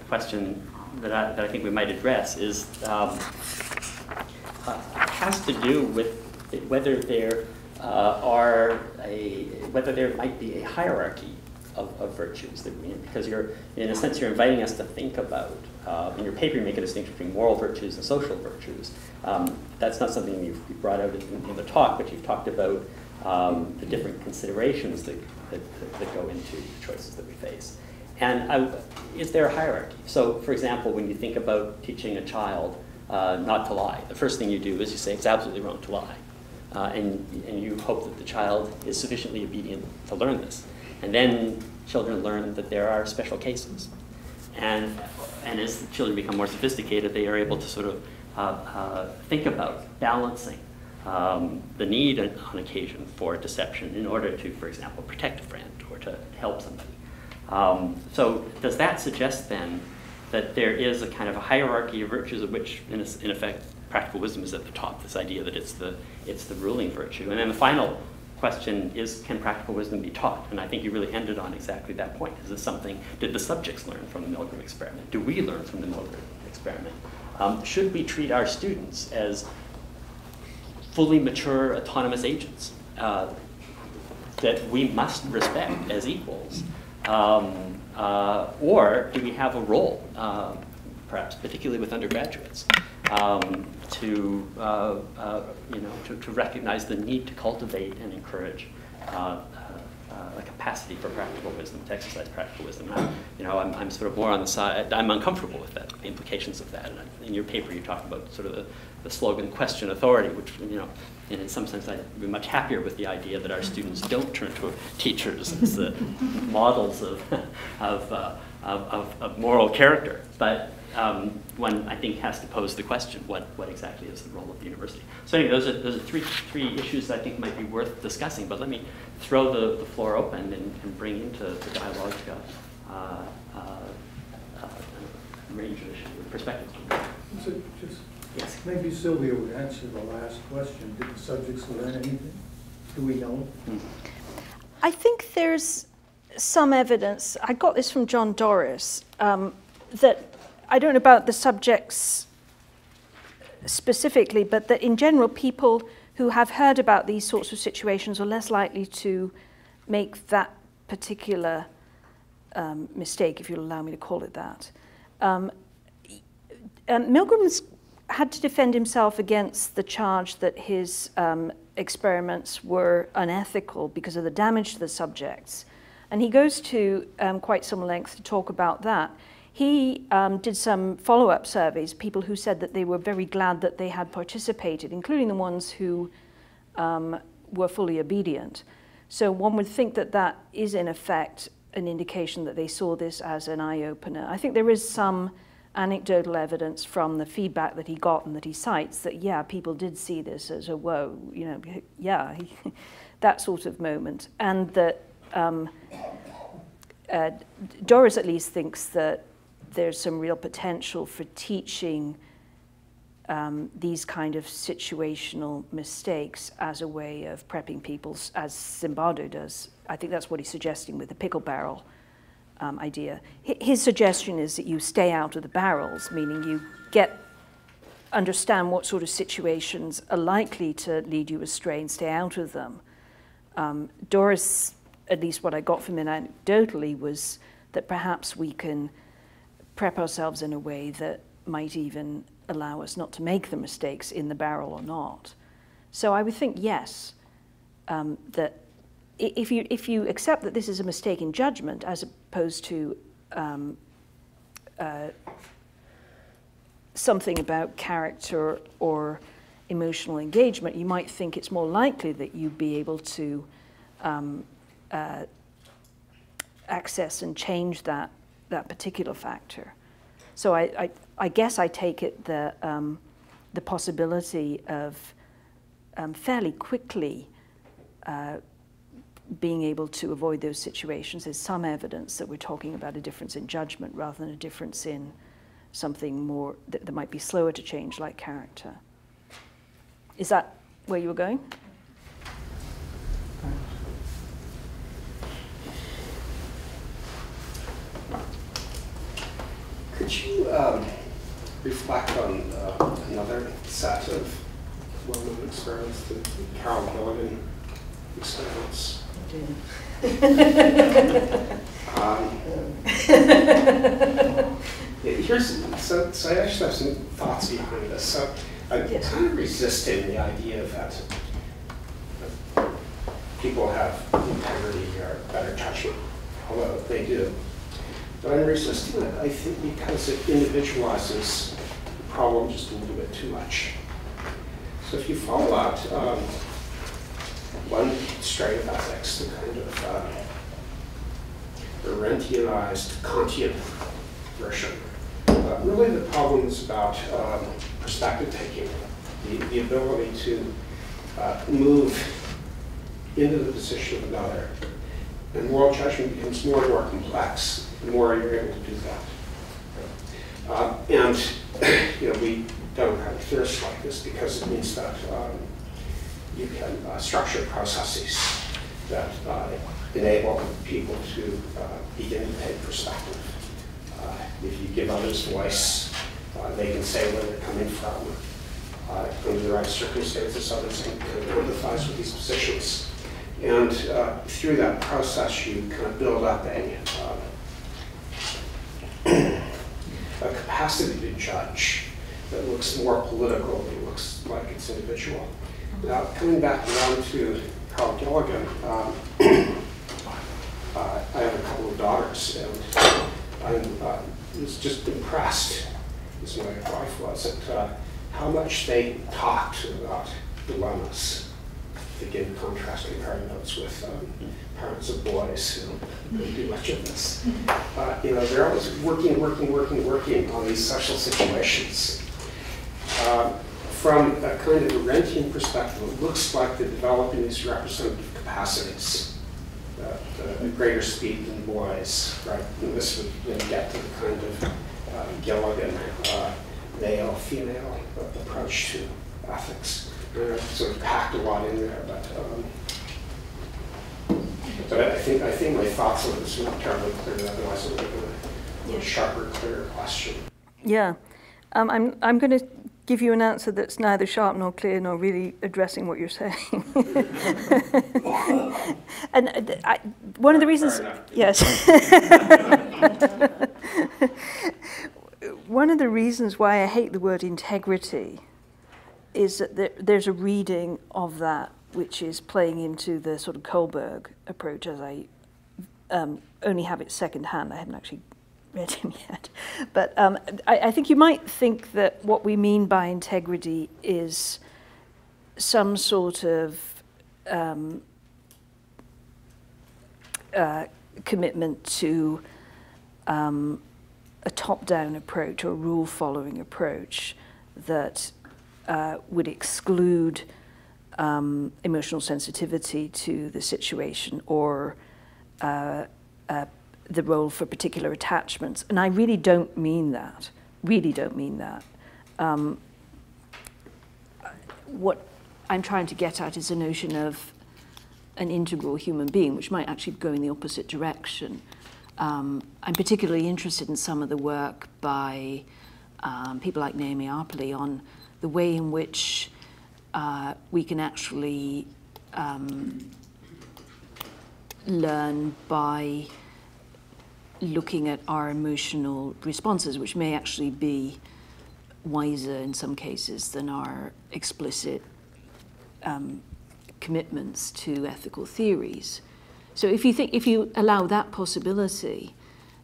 Speaker 2: question that I think we might address is has to do with whether there whether there might be a hierarchy of virtues, because in a sense you're inviting us to think about. In your paper you make a distinction between moral virtues and social virtues. That's not something you've brought out in the talk, but you've talked about the different considerations that go into the choices that we face. And is there a hierarchy? So, for example, when you think about teaching a child not to lie, the first thing you do is you say it's absolutely wrong to lie. And you hope that the child is sufficiently obedient to learn this. And then children learn that there are special cases. And as the children become more sophisticated, they are able to sort of think about balancing the need on occasion for deception in order to, for example, protect a friend or to help somebody. So does that suggest then that there is a kind of a hierarchy of virtues of which, in effect, practical wisdom is at the top, this idea that it's the ruling virtue. And then the final question is, can practical wisdom be taught? And I think you really ended on exactly that point. Is this something, did the subjects learn from the Milgram experiment? Do we learn from the Milgram experiment? Should we treat our students as fully mature, autonomous agents that we must respect as equals? Or do we have a role, perhaps particularly with undergraduates, to recognize the need to cultivate and encourage a capacity for practical wisdom, to exercise practical wisdom? I'm sort of more on the side. I'm uncomfortable with that, the implications of that. And in your paper, you talk about sort of the slogan "question authority," which and in some sense, I'd be much happier with the idea that our students don't turn to teachers as the models of moral character. But one, I think, has to pose the question: what exactly is the role of the university? So anyway, those are three issues that I think might be worth discussing. But let me throw the floor open and bring into the dialogue a range of perspectives.
Speaker 3: So just
Speaker 2: yes.
Speaker 3: Maybe Sylvia would answer the last question. Did the subjects learn anything? Do we know?
Speaker 1: I think there's some evidence. I got this from John Doris, that I don't know about the subjects specifically, but that in general, people who have heard about these sorts of situations are less likely to make that particular mistake, if you'll allow me to call it that. Milgram had to defend himself against the charge that his experiments were unethical because of the damage to the subjects. And he goes to quite some length to talk about that. He did some follow-up surveys, people who said that they were very glad that they had participated, including the ones who were fully obedient. So one would think that that is, in effect, an indication that they saw this as an eye-opener. I think there is some anecdotal evidence from the feedback that he got and that he cites that, yeah, people did see this as a whoa, yeah, that sort of moment. And that Doris at least thinks that there's some real potential for teaching these kind of situational mistakes as a way of prepping people, as Zimbardo does. I think that's what he's suggesting with the pickle barrel idea. His suggestion is that you stay out of the barrels, meaning you understand what sort of situations are likely to lead you astray and stay out of them. Doris, at least what I got from him anecdotally, was that perhaps we can prep ourselves in a way that might even allow us not to make the mistakes in the barrel or not. So I would think, yes, that if you accept that this is a mistake in judgment as opposed to something about character or emotional engagement, you might think it's more likely that you'd be able to access and change that particular factor. So I guess I take it the possibility of fairly quickly being able to avoid those situations is some evidence that we're talking about a difference in judgment rather than a difference in something more that might be slower to change, like character. Is that where you were going?
Speaker 4: Could you reflect on another set of well-known experiments, the Carol Gilligan experiments? So I actually have some thoughts behind this. So I'm kind of resisting the idea that people have integrity or better judgment, although they do. But I'm resisting it, I think, because it individualizes the problem just a little bit too much. So if you follow out one strain of ethics, the kind of Aristotelianized Kantian version, really the problem is about perspective taking, the ability to move into the position of another. And moral judgment becomes more and more complex the more you're able to do that. And we don't have theorists like this because it means that you can structure processes that enable people to begin to take perspective. If you give others voice, they can say where they're coming from. Under the right circumstances, others can empathize with these positions. And through that process, you kind of build up a capacity to judge that looks more political than it looks like it's individual. Now, coming back around to Carl Gilligan, I have a couple of daughters, and I was just impressed, as my wife was, at how much they talked about dilemmas. Again, contrasting her notes with parents of boys who don't do much of this. They're always working on these social situations. From a kind of a Rentian perspective, it looks like they're developing these representative capacities, a greater speed than boys, right? And this would then get to the kind of Gilligan male-female approach to ethics. Sort of packed a lot in there, but I think my thoughts on this are not terribly clear. Otherwise, it would have been a sharper, clearer question.
Speaker 1: Yeah, I'm going to give you an answer that's neither sharp nor clear nor really addressing what you're saying. And one of the reasons, yes, one of the reasons why I hate the word integrity is that there's a reading of that which is playing into the sort of Kohlberg approach, as I only have it secondhand. I haven't actually read him yet. But I think you might think that what we mean by integrity is some sort of commitment to a top-down approach or rule-following approach that would exclude emotional sensitivity to the situation or the role for particular attachments. And I really don't mean that, what I'm trying to get at is a notion of an integral human being, which might actually go in the opposite direction. I'm particularly interested in some of the work by people like Naomi Arpley on the way in which we can actually learn by looking at our emotional responses, which may actually be wiser in some cases than our explicit commitments to ethical theories. So if you allow that possibility,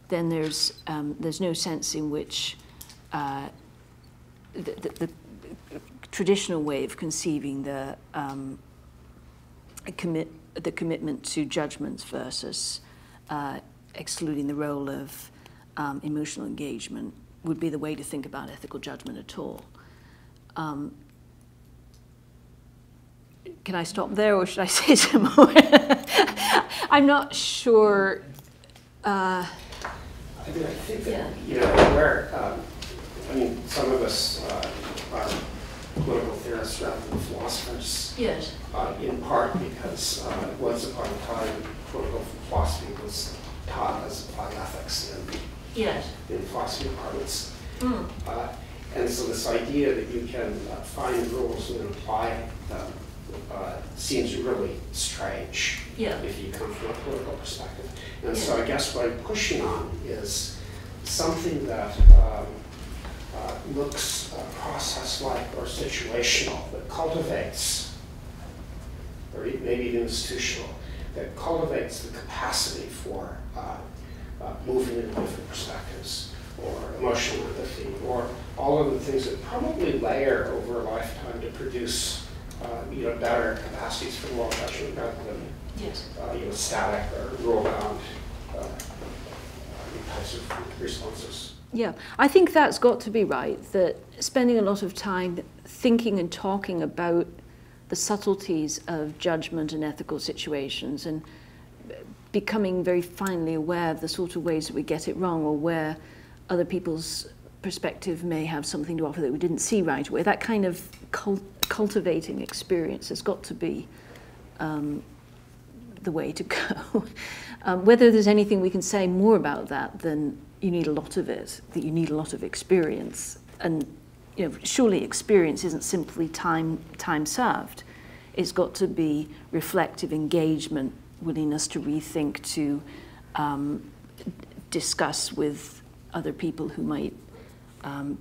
Speaker 1: then there's no sense in which the traditional way of conceiving the commitment to judgments versus excluding the role of emotional engagement would be the way to think about ethical judgment at all. Can I stop there, or should I say some more? I'm not sure.
Speaker 4: I think that, some of us are political theorists rather than philosophers.
Speaker 1: Yes.
Speaker 4: In part because once upon a time, political philosophy was taught as applied ethics in philosophy departments. And so this idea that you can find rules and apply them seems really strange if you come from a political perspective. And so I guess what I'm pushing on is something that looks process-like or situational, that cultivates, or maybe even institutional, that cultivates the capacity for moving into different perspectives, or emotional empathy, or all of the things that probably layer over a lifetime to produce better capacities for moral judgment rather than static or rule-bound types of responses.
Speaker 1: Yeah, I think that's got to be right, that spending a lot of time thinking and talking about the subtleties of judgment and ethical situations and becoming very finely aware of the sort of ways that we get it wrong or where other people's perspective may have something to offer that we didn't see right away. That kind of cultivating experience has got to be the way to go. Whether there's anything we can say more about that than you need a lot of it, that you need a lot of experience. And surely experience isn't simply time served. It's got to be reflective engagement, willingness to rethink, to discuss with other people who might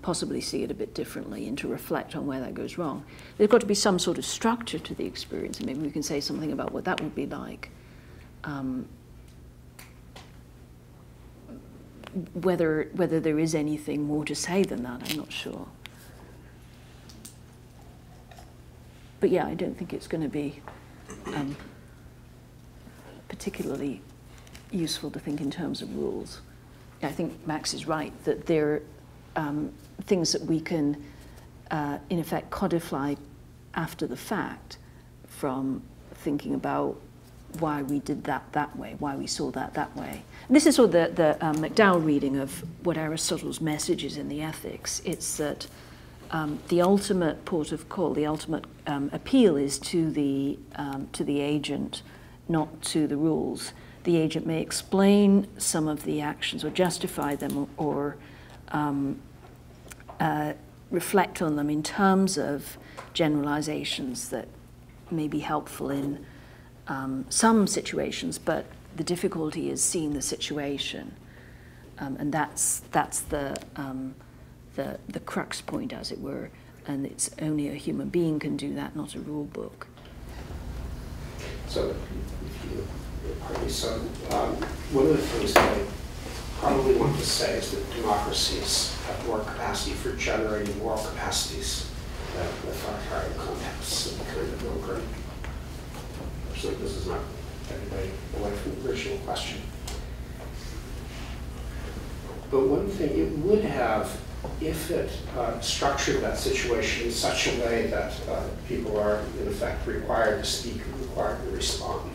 Speaker 1: possibly see it a bit differently, and to reflect on where that goes wrong. There's got to be some sort of structure to the experience, and maybe we can say something about what that would be like. Whether there is anything more to say than that, I'm not sure. But yeah, I don't think it's going to be particularly useful to think in terms of rules. I think Max is right that there are things that we can, in effect, codify after the fact from thinking about why we did that way, why we saw that way. And this is sort of the McDowell reading of what Aristotle's message is in the Ethics. It's that the ultimate port of call, the ultimate appeal is to the agent, not to the rules. The agent may explain some of the actions or justify them or reflect on them in terms of generalizations that may be helpful in some situations, but the difficulty is seeing the situation, and that's the crux point, as it were, and it's only a human being can do that, not a rule book.
Speaker 4: So, one of the things that I probably want to say is that democracies have more capacity for generating moral capacities than authoritarian contexts of the kind of no-brain. So this is not anybody away from the original question. But one thing it would have, if it structured that situation in such a way that people are, in effect, required to speak and required to respond.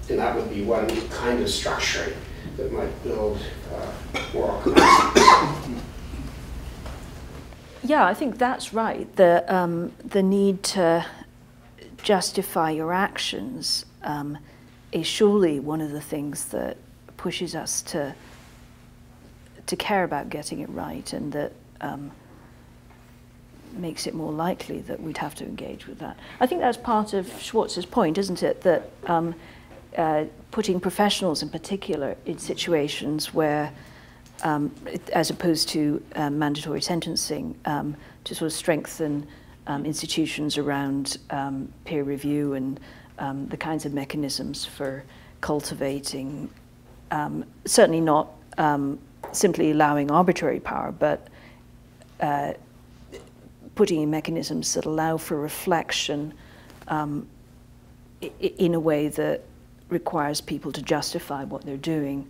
Speaker 4: And that would be one kind of structure that might build moral capacity.
Speaker 1: Yeah, I think that's right. The need to justify your actions is surely one of the things that pushes us to care about getting it right, and that makes it more likely that we'd have to engage with that. I think that's part of Schwartz's point, isn't it? That putting professionals in particular in situations where, as opposed to mandatory sentencing, to sort of strengthen institutions around peer review and the kinds of mechanisms for cultivating, certainly not simply allowing arbitrary power, but putting in mechanisms that allow for reflection in a way that requires people to justify what they're doing,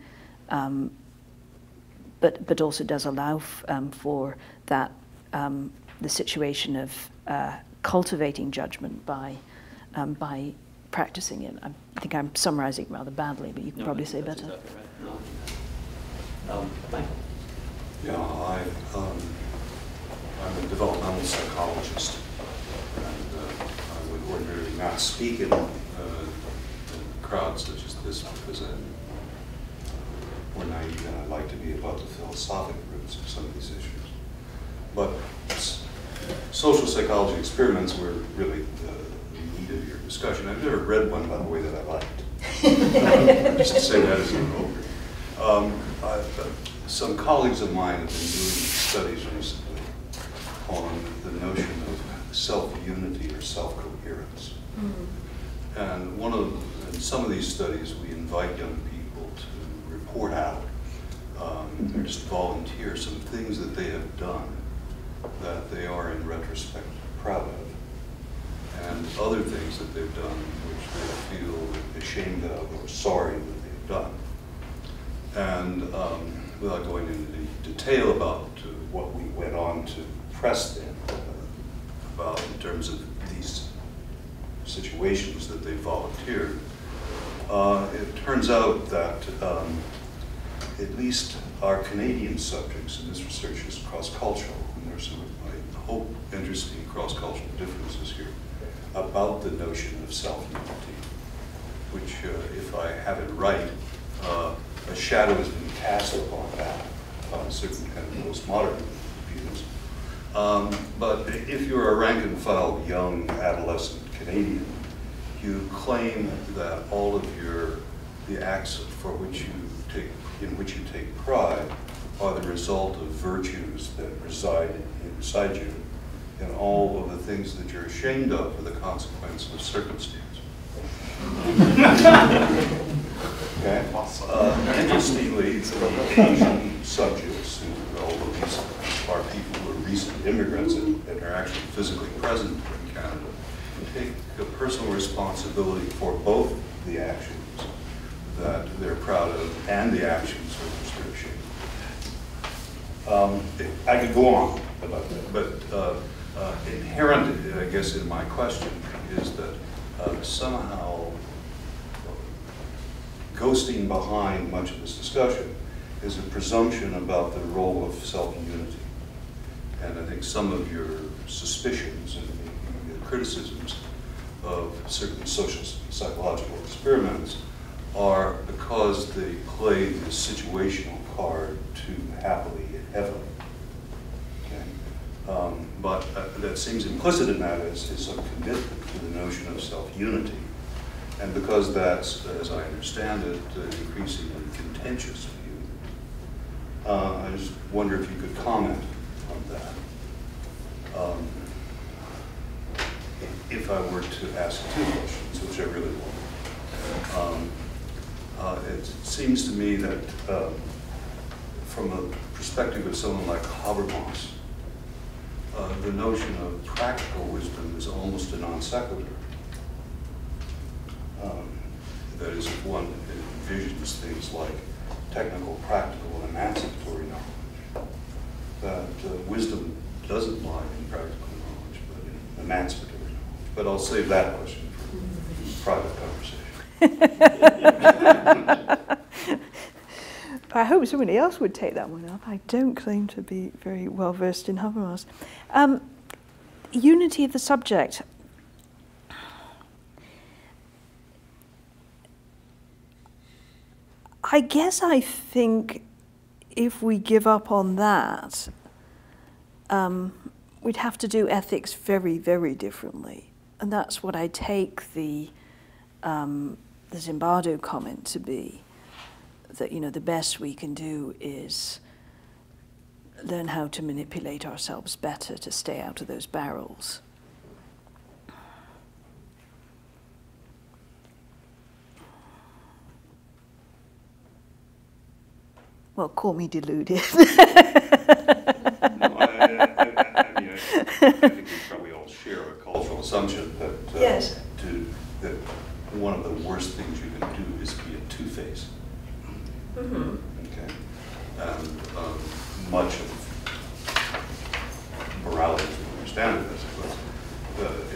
Speaker 1: but also does allow for that the situation of cultivating judgment by practicing it. I think I'm summarizing it rather badly, but you can probably say better.
Speaker 2: Exactly right. Michael.
Speaker 5: Yeah, I'm a developmental psychologist, and I would ordinarily not speak in crowds such as this because I'm more naive than I'd like to be about the philosophic roots of some of these issues. But social psychology experiments were really the meat of your discussion. I've never read one, by the way, that I liked. Just to say that as an over. Some colleagues of mine have been doing studies recently on the notion of self-unity or self-coherence. Mm-hmm. And in some of these studies, we invite young people to report out, or just volunteer some things that they have done that they are in retrospect proud of, and other things that they've done which they feel ashamed of or sorry that they've done. And without going into detail about what we went on to press them about in terms of these situations that they volunteered, it turns out that at least our Canadian subjects, and this research is cross-cultural, and there's some, I hope, interesting cross-cultural differences here, about the notion of self-unity, which, if I have it right, a shadow has been cast upon that, on certain kind of postmodern views. But if you're a rank-and-file young adolescent Canadian, you claim that all of the acts for which in which you take pride are the result of virtues that reside inside you, and all of the things that you're ashamed of are the consequence of circumstance. Okay. Interestingly, the Asian subjects, although these are people who are recent immigrants and are actually physically present in Canada, take a personal responsibility for both the actions that they're proud of and the actions for which they're ashamed. I could go on about that, but inherent, I guess, in my question is that somehow ghosting behind much of this discussion is a presumption about the role of self-unity. And I think some of your suspicions and your criticisms of certain social psychological experiments are because they play the situational card too happily and heavily. Okay? But that seems implicit in that is some commitment to the notion of self-unity. And because that's, as I understand it, an increasingly contentious view, I just wonder if you could comment on that. If I were to ask two questions, which I really want, it seems to me that from a perspective of someone like Habermas, the notion of practical wisdom is almost a non sequitur. That is, if one envisions things like technical, practical, and emancipatory knowledge, that wisdom doesn't lie in practical knowledge, but in emancipatory knowledge. But I'll save that question for private conversation.
Speaker 1: I hope somebody else would take that one up. I don't claim to be very well versed in Habermas. Unity of the subject. I guess I think if we give up on that, we'd have to do ethics very, very differently. And that's what I take the Zimbardo comment to be, that, you know, the best we can do is learn how to manipulate ourselves better to stay out of those barrels. Well, call me deluded.
Speaker 5: No, I mean, I think we probably all share a cultural assumption that,
Speaker 1: yes.
Speaker 5: That one of the worst things you can do is be a two-face.
Speaker 1: Mm-hmm.
Speaker 5: Okay? And much of morality, as we understand it, I suppose,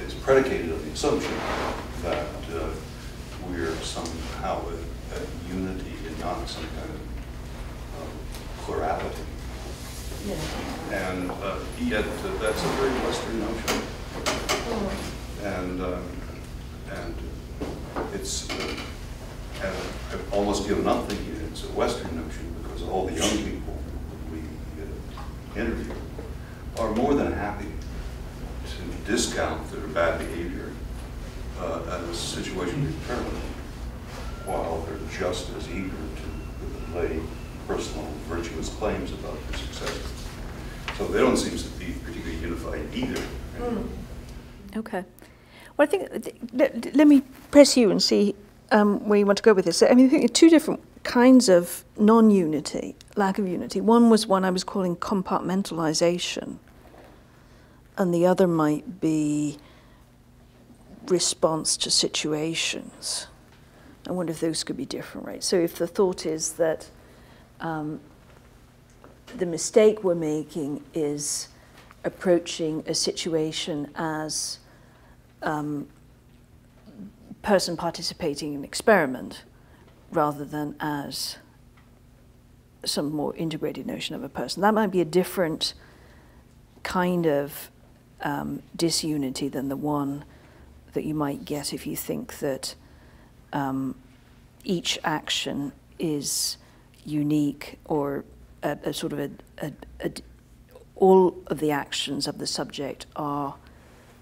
Speaker 5: is predicated on the assumption that we're somehow at unity and not some kind of plurality.
Speaker 1: Yeah.
Speaker 5: And yet that's a very Western notion. And it's, and I've almost given up thinking it's a Western notion because all the young people we interview are more than happy to discount their bad behavior as a situation determined, while they're just as eager to lay personal virtuous claims about their success. So they don't seem to be particularly unified either.
Speaker 1: Okay. Well, I think, let me press you and see where you want to go with this. I mean, I think there are two different kinds of non-unity, lack of unity. One was one I was calling compartmentalization, and the other might be response to situations. I wonder if those could be different, right? So if the thought is that the mistake we're making is approaching a situation as person participating in an experiment rather than as some more integrated notion of a person. That might be a different kind of disunity than the one that you might get if you think that each action is unique, or a sort of all of the actions of the subject are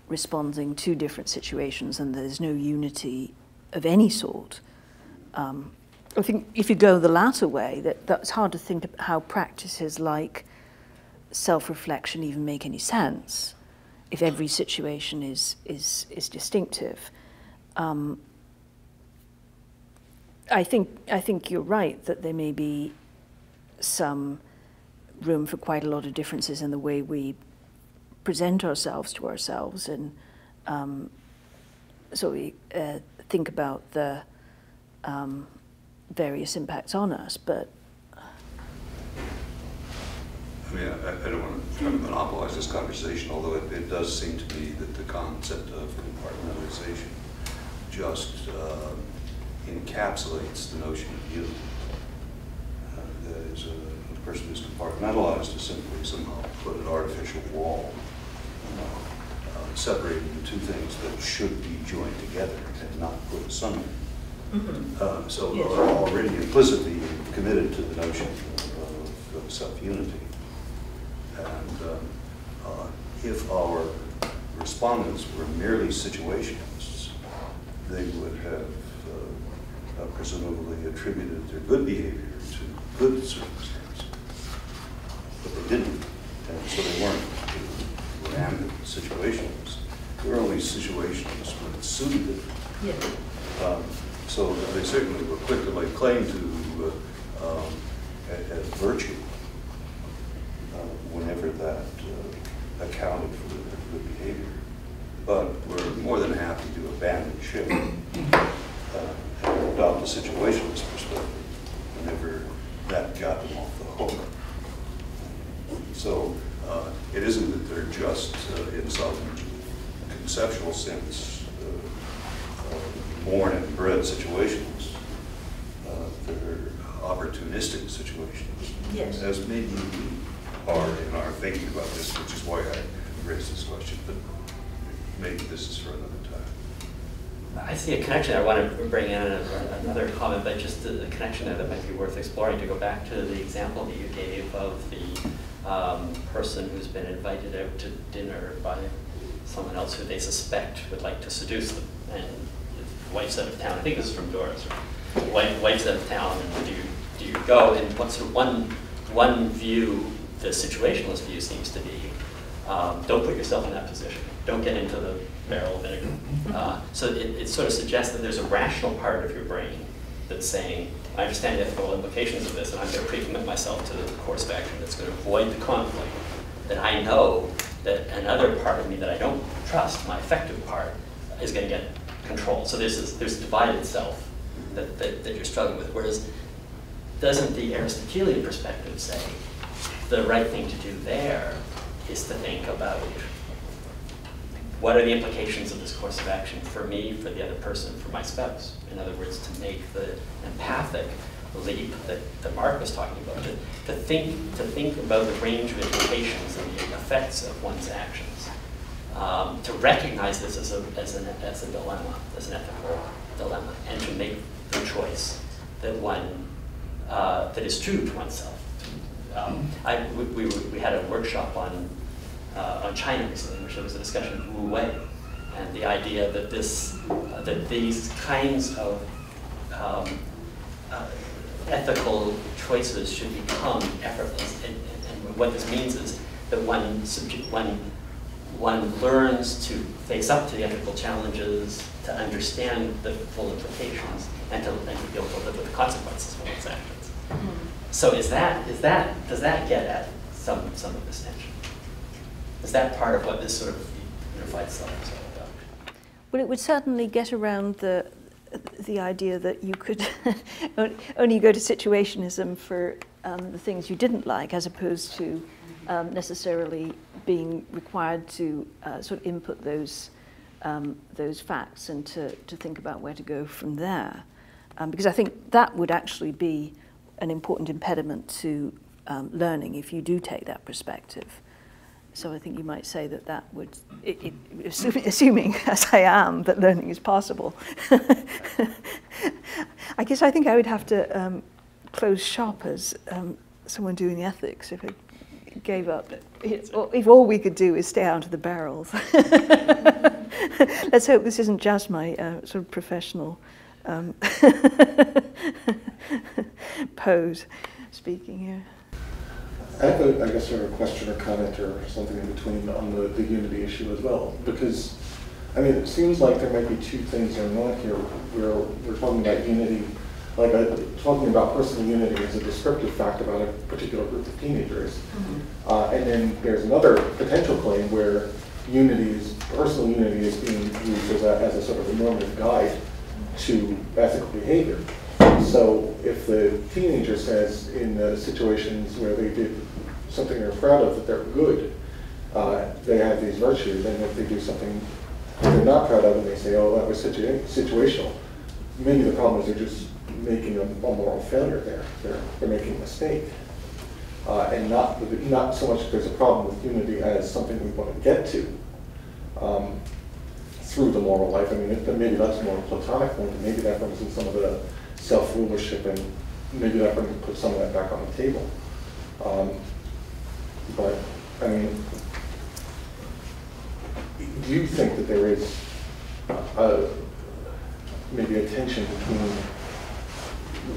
Speaker 1: responding to different situations and there's no unity of any sort. I think if you go the latter way, that's hard to think of how practices like self-reflection even make any sense if every situation is distinctive. I think you're right that there may be some room for quite a lot of differences in the way we present ourselves to ourselves, and so we think about the various impacts on us. But
Speaker 5: I mean, I don't want to try to monopolize this conversation, although it does seem to me that the concept of compartmentalization just encapsulates the notion of you. That is, a person who's compartmentalized is simply somehow put an artificial wall, separating the two things that should be joined together and not put asunder. Mm-hmm. So yes. Already implicitly committed to the notion of self-unity. And if our respondents were merely situationists, they would have presumably attributed their good behavior to good circumstances. But they didn't, and so they weren't random situations. They were only situations when it suited them. Yeah. So they certainly were quick to lay claim to as virtue whenever that accounted for their good behavior. But we're more than happy to abandon ship and adopt a situationist perspective whenever that got them off the hook. So it isn't that they're just, in some conceptual sense, born and bred situations. They're opportunistic situations, yes. As maybe we are in our thinking about this, which is why I raised this question, but maybe this is for another time.
Speaker 2: I see a connection. I want to bring in another comment, but just a connection there that might be worth exploring, to go back to the example that you gave of the person who's been invited out to dinner by someone else who they suspect would like to seduce them, and the wife's out of town. I think this is from Doris. Wife's out of town, and do you go? And what's sort of one view, the situationalist view seems to be, don't put yourself in that position. Don't get into the barrel of vinegar. So it sort of suggests that there's a rational part of your brain that's saying, I understand the ethical implications of this, and I'm going to pre-commit myself to the course of action that's going to avoid the conflict. That I know that another part of me that I don't trust, my effective part, is going to get control. So there's a divided self that you're struggling with. Whereas, doesn't the Aristotelian perspective say the right thing to do there is to think about what are the implications of this course of action for me, for the other person, for my spouse? In other words, to make the empathic leap that Mark was talking about, to think about the range of implications and the effects of one's actions, to recognize this as a dilemma, as an ethical dilemma, and to make the choice that that is true to oneself. We had a workshop on China recently, in which there was a discussion of Wu Wei, and the idea that that these kinds of ethical choices should become effortless. And what this means is that one learns to face up to the ethical challenges, to understand the full implications, and to be able to live with the consequences of one's actions. Mm-hmm. So does that get at some of this tension? Is that part of what this sort of unified self is all about?
Speaker 1: Well, it would certainly get around the idea that you could only go to situationism for the things you didn't like, as opposed to necessarily being required to sort of input those facts and to think about where to go from there. Because I think that would actually be an important impediment to learning if you do take that perspective. So I think you might say that that would, assuming, as I am, that learning is possible. I guess I think I would have to close shop as someone doing ethics if I gave up. If all we could do is stay out of the barrels. Let's hope this isn't just my sort of professional pose speaking here.
Speaker 3: I have, I guess, a question or comment or something in between on the unity issue as well, because, I mean, it seems like there might be two things going on here. We're talking about unity, like talking about personal unity as a descriptive fact about a particular group of teenagers, and then there's another potential claim where personal unity is being used as a sort of a normative guide to ethical behavior. So if the teenager says in the situations where they did something they're proud of that they're good, they have these virtues, and if they do something they're not proud of and they say, oh, that was situational, maybe the problem is they're just making a moral failure there. They're making a mistake. And not so much that there's a problem with unity as something we want to get to through the moral life. I mean, maybe that's more a Platonic one, and maybe that brings in some of the self-rulership, and maybe that puts some of that back on the table. But, I mean, do you think that there is maybe a tension between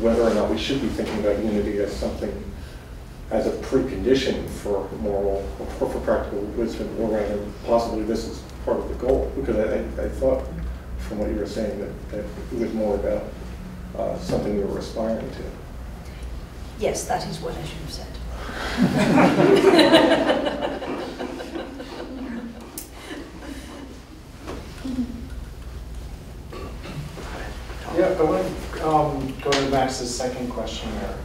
Speaker 3: whether or not we should be thinking about unity as something, as a precondition for moral or for practical wisdom, or rather possibly this is part of the goal? Because I thought from what you were saying that it was more about something we were aspiring to.
Speaker 6: Yes, that is what I should have said.
Speaker 7: Yeah, I want to go to Max's second question there,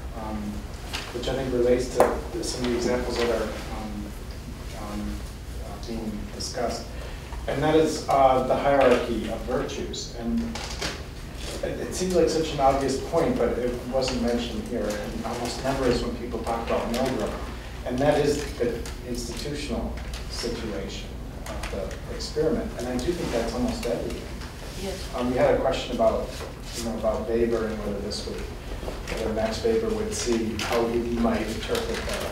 Speaker 7: which I think relates to some of the examples that are being discussed. And that is the hierarchy of virtues. And it seems like such an obvious point, but it wasn't mentioned here, and almost never is when people talk about Milgram. And that is the institutional situation of the experiment. And I do think that's almost everything.
Speaker 6: Yes.
Speaker 7: We had a question about Weber and whether Max Weber would see how he might interpret the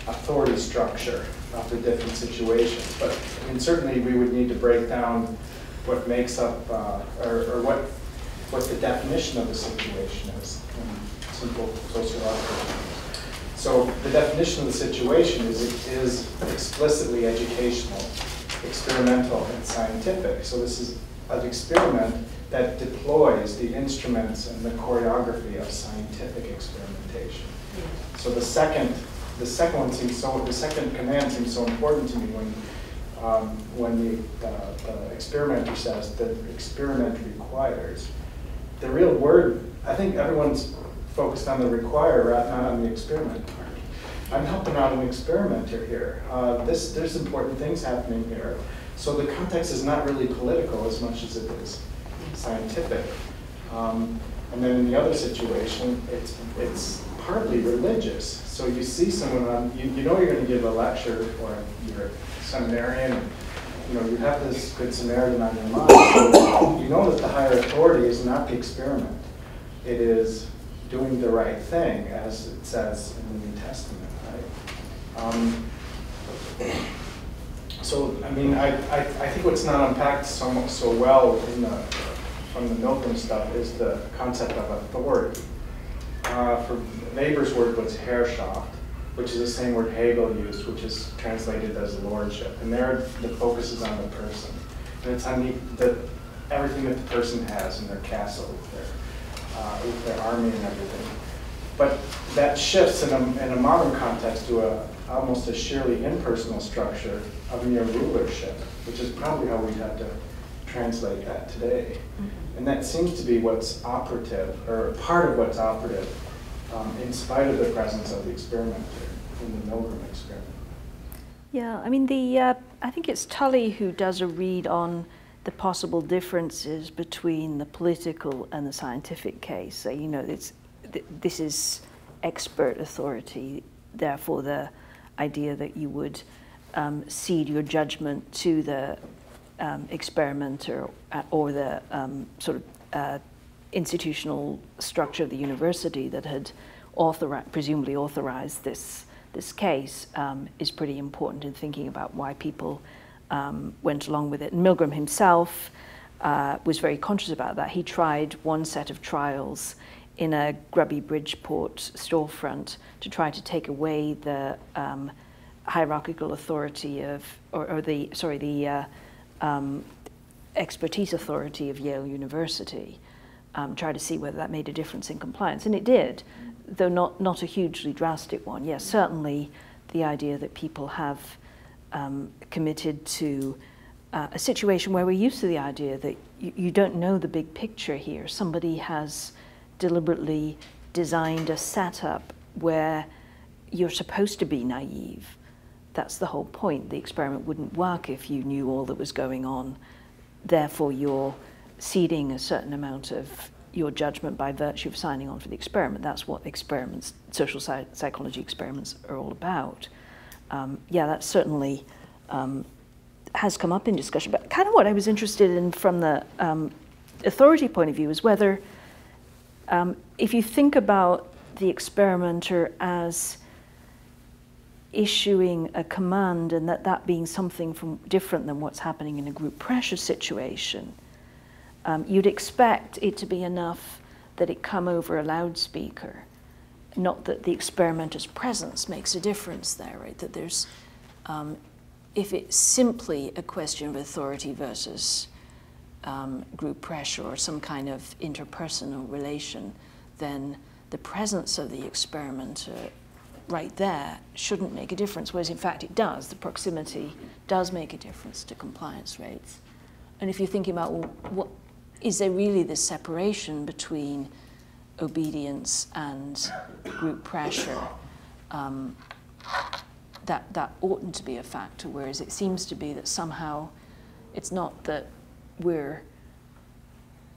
Speaker 7: authority structure of the different situations. But I mean, certainly we would need to break down what makes up, or what the definition of the situation is in simple sociological terms. So the definition of the situation is explicitly educational, experimental, and scientific. So this is an experiment that deploys the instruments and the choreography of scientific experimentation. Yes. So the second command seems so important to me when the experimenter says that experiment requires. The real word, I think everyone's focused on the require, not on the experiment part. I'm helping out an experimenter here. There's important things happening here. So the context is not really political as much as it is scientific. And then in the other situation, it's partly religious. So you see someone you know you're going to give a lecture, or you're a seminarian, and you have this Good Samaritan on your mind. So you know that the higher authority is not the experiment. It is doing the right thing, as it says in the New Testament, right? So, I mean, I think what's not unpacked so well from the Milton stuff is the concept of authority. For Weber's word was Herrschaft, which is the same word Hegel used, which is translated as lordship. And there, the focus is on the person. And it's on everything that the person has in their castle, with their army and everything. But that shifts in a modern context to almost a sheerly impersonal structure of mere rulership, which is probably how we'd have to translate that today. Mm-hmm. And that seems to be what's operative, or part of what's operative, in spite of the presence of the experimenter in the Milgram experiment.
Speaker 1: Yeah, I mean, I think it's Tully who does a read on the possible differences between the political and the scientific case. So, this is expert authority, therefore the idea that you would cede your judgment to the experimenter or the sort of institutional structure of the university that had presumably authorized this case is pretty important in thinking about why people went along with it. And Milgram himself was very conscious about that. He tried one set of trials in a grubby Bridgeport storefront to try to take away the hierarchical authority of, or the expertise authority of Yale University, try to see whether that made a difference in compliance. And it did, though not a hugely drastic one. Yes, certainly the idea that people have committed to a situation where we're used to the idea that you don't know the big picture here. Somebody has deliberately designed a setup where you're supposed to be naive. That's the whole point. The experiment wouldn't work if you knew all that was going on. Therefore, you're ceding a certain amount of your judgment by virtue of signing on for the experiment. That's what experiments, social psychology experiments, are all about. Yeah, that certainly has come up in discussion. But kind of what I was interested in from the authority point of view is whether, if you think about the experimenter as issuing a command and that being something different than what's happening in a group pressure situation, you'd expect it to be enough that it come over a loudspeaker, not that the experimenter's presence makes a difference there, right? That there's, if it's simply a question of authority versus group pressure or some kind of interpersonal relation, then the presence of the experimenter right there shouldn't make a difference, whereas in fact it does. The proximity does make a difference to compliance rates. And if you're thinking about, well, what is there really this separation between obedience and group pressure, that oughtn't to be a factor, whereas it seems to be that somehow it's not that we're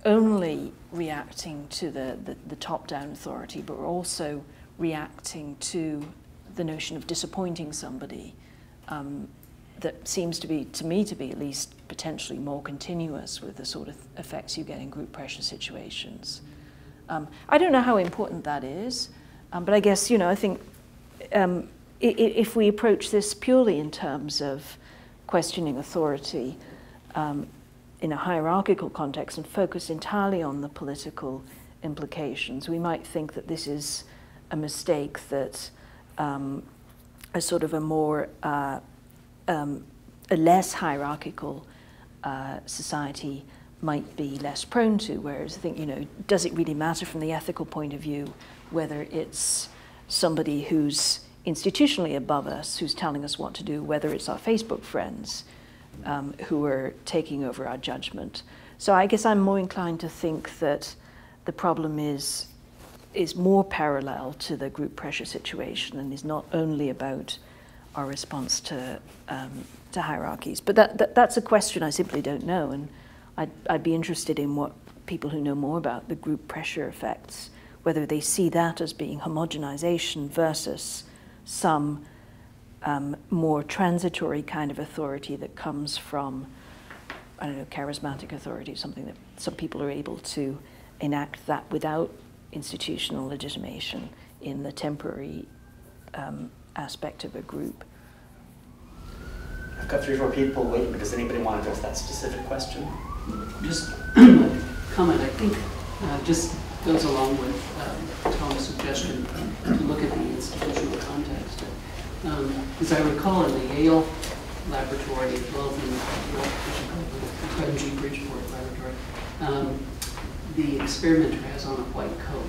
Speaker 1: only reacting to the top-down authority, but we're also reacting to the notion of disappointing somebody that seems to be, to me, to be at least potentially more continuous with the sort of effects you get in group pressure situations. I don't know how important that is, but I guess, you know, I think if we approach this purely in terms of questioning authority in a hierarchical context and focus entirely on the political implications, we might think that this is a mistake that a sort of a more, a less hierarchical society might be less prone to, whereas I think, you know, does it really matter from the ethical point of view whether it's somebody who's institutionally above us, who's telling us what to do, whether it's our Facebook friends who are taking over our judgment. So I guess I'm more inclined to think that the problem is more parallel to the group pressure situation and is not only about our response to hierarchies. But that's a question I simply don't know, and I'd be interested in what people who know more about the group pressure effects, whether they see that as being homogenization versus some more transitory kind of authority that comes from, I don't know, charismatic authority, something that some people are able to enact that without institutional legitimation in the temporary aspect of a group.
Speaker 2: I've got 3 or 4 people waiting. Does anybody want to address that specific question?
Speaker 8: Just a comment, I think, just goes along with Tom's suggestion to look at the institutional context. As I recall, in the Yale laboratory, as well as in the Grungy Bridgeport laboratory, the experimenter has on a white coat.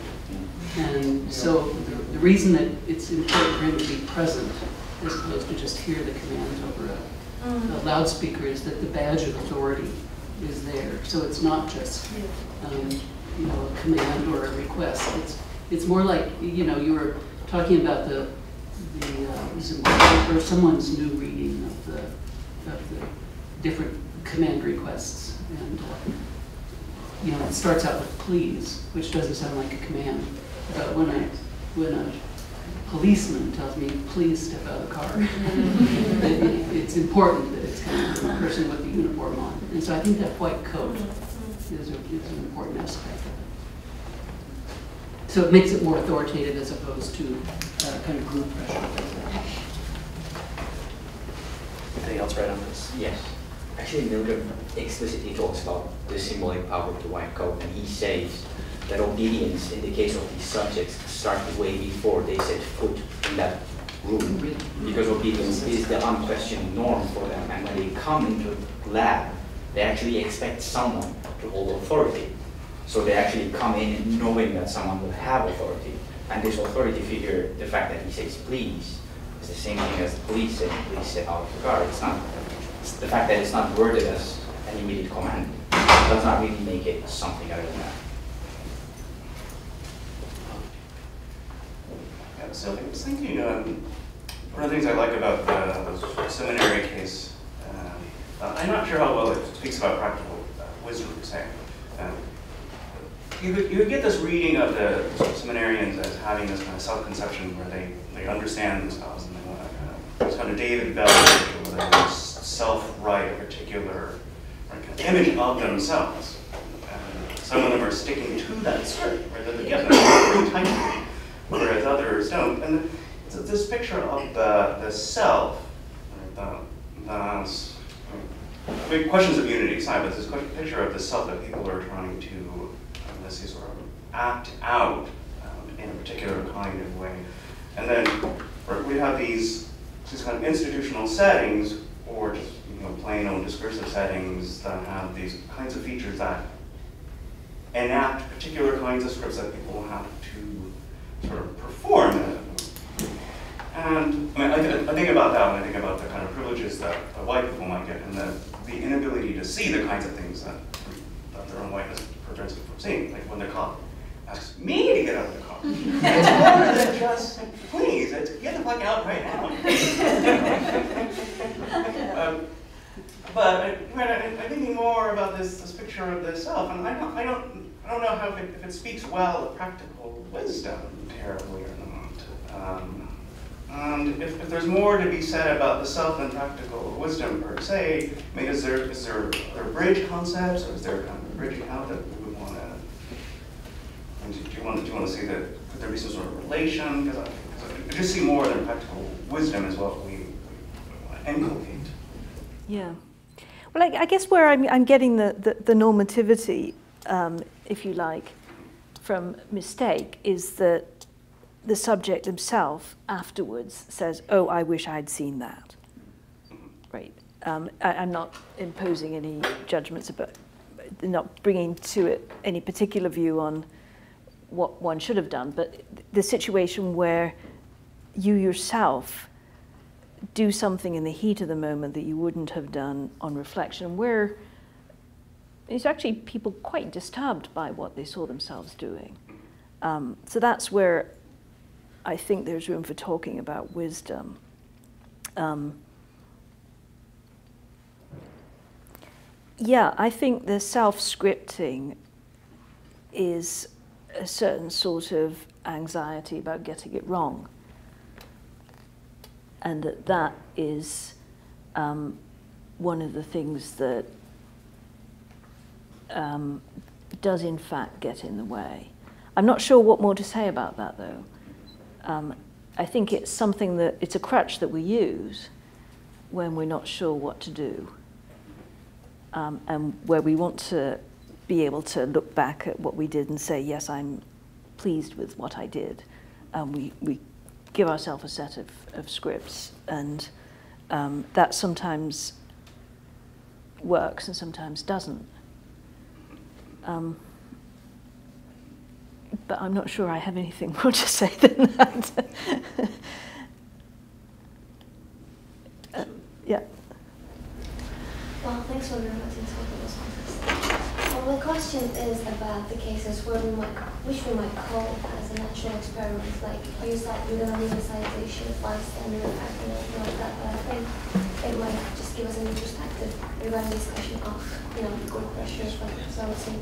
Speaker 8: And so the reason that it's important for him to be present as opposed to just hear the commands over a loudspeaker is that the badge of authority is there. So it's not just you know, a command or a request. It's more like, you know, you were talking about the or someone's new reading of the different command requests, and you know, it starts out with please, which doesn't sound like a command. But when when a policeman tells me, please step out of the car. It's important that it's kind of a person with the uniform on. And so I think that white coat is an important aspect of it. So it makes it more authoritative as opposed to kind of group pressure.
Speaker 9: Anything else right on this?
Speaker 10: Yes. Actually, Milton explicitly talks about the symbolic power of the white coat, and he says that obedience, in the case of these subjects, started way before they set foot in that room, because obedience is the unquestioned norm for them, and when they come into the lab, they actually expect someone to hold authority. So they actually come in knowing that someone will have authority, and this authority figure, the fact that he says please, is the same thing as the police saying please step out of the car. It's the fact that it's not worded as an immediate command does not really make it something other than that.
Speaker 9: Yeah, so I was thinking, one of the things I like about the seminary case, I'm not sure how well it speaks about practical wisdom per se. You get this reading of the seminarians as having this kind of self-conception where they understand themselves and they want to this kind of David Bell, where they self-write a particular kind of image of themselves. And some of them are sticking to that script, right? They're given very tightly, whereas others don't. And it's this picture of the self, right? Big questions of unity aside, but this picture of the self that people are trying to, let's say, sort of act out in a particular kind of way. And then we have these kind of institutional settings, or just plain old discursive settings that have these kinds of features that enact particular kinds of scripts that people have to sort of perform. And I mean, I think about that when I think about the kind of privileges that white people might get, and the inability to see the kinds of things that their own whiteness prevents them from seeing. Like when the cop asks me to get out of the car. It's more than just, please, it's get the fuck out right now. But I'm thinking more about this picture of the self, and I don't know how if it speaks well of practical wisdom terribly or not. And if there's more to be said about the self than practical wisdom per se, I mean, are there bridge concepts, or is there kind of a bridge account that we would want to? Do you want to see that? Could there be some sort of relation? Because I just see more than practical wisdom is what we want to inculcate.
Speaker 1: Yeah. Well, I guess where I'm getting the normativity, if you like, from mistake is that the subject himself afterwards says, oh, I wish I'd seen that. Right. I'm not imposing any judgments about, not bringing to it any particular view on what one should have done, but the situation where you yourself do something in the heat of the moment that you wouldn't have done on reflection, where there's actually people quite disturbed by what they saw themselves doing. So that's where I think there's room for talking about wisdom. Yeah, I think the self-scripting is a certain sort of anxiety about getting it wrong. And that is one of the things that does in fact get in the way. I'm not sure what more to say about that though. I think it's something that, it's a crutch that we use when we're not sure what to do. And where we want to be able to look back at what we did and say, yes, I'm pleased with what I did. We give ourselves a set of scripts, and that sometimes works and sometimes doesn't. But I'm not sure I have anything more to say than that. Yeah.
Speaker 11: Well, thanks for letting us talk about this. Well, my question is about the cases where which we might call as a natural experiment. Like you said, you're going to leave a citation, bystander, acting like that. But I think it might just give us a new perspective regarding the discussion of, good pressure, flexibility.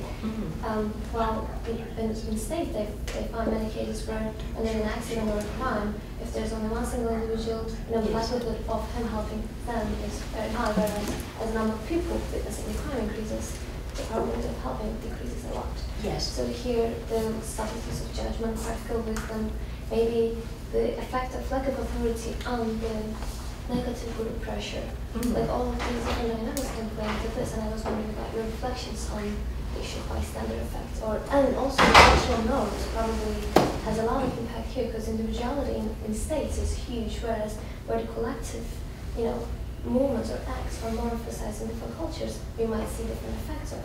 Speaker 11: While in state, they find many cases where, when there's an accident or a crime, if there's only one single individual, the likelihood of him helping them is very high, whereas as the number of people witnessing the crime increases, the probability of helping decreases a lot.
Speaker 6: Yes.
Speaker 11: So here, the subtleties of judgment are filled with them. Maybe the effect of lack of authority on the negative group pressure. Like all of these different dynamics can play into this, and I was wondering about your reflections on the issue of bystander effect, and also the cultural norms probably has a lot of impact here, because individuality in states is huge, whereas where the collective, movements or acts are more emphasized in different cultures, we might see different effects of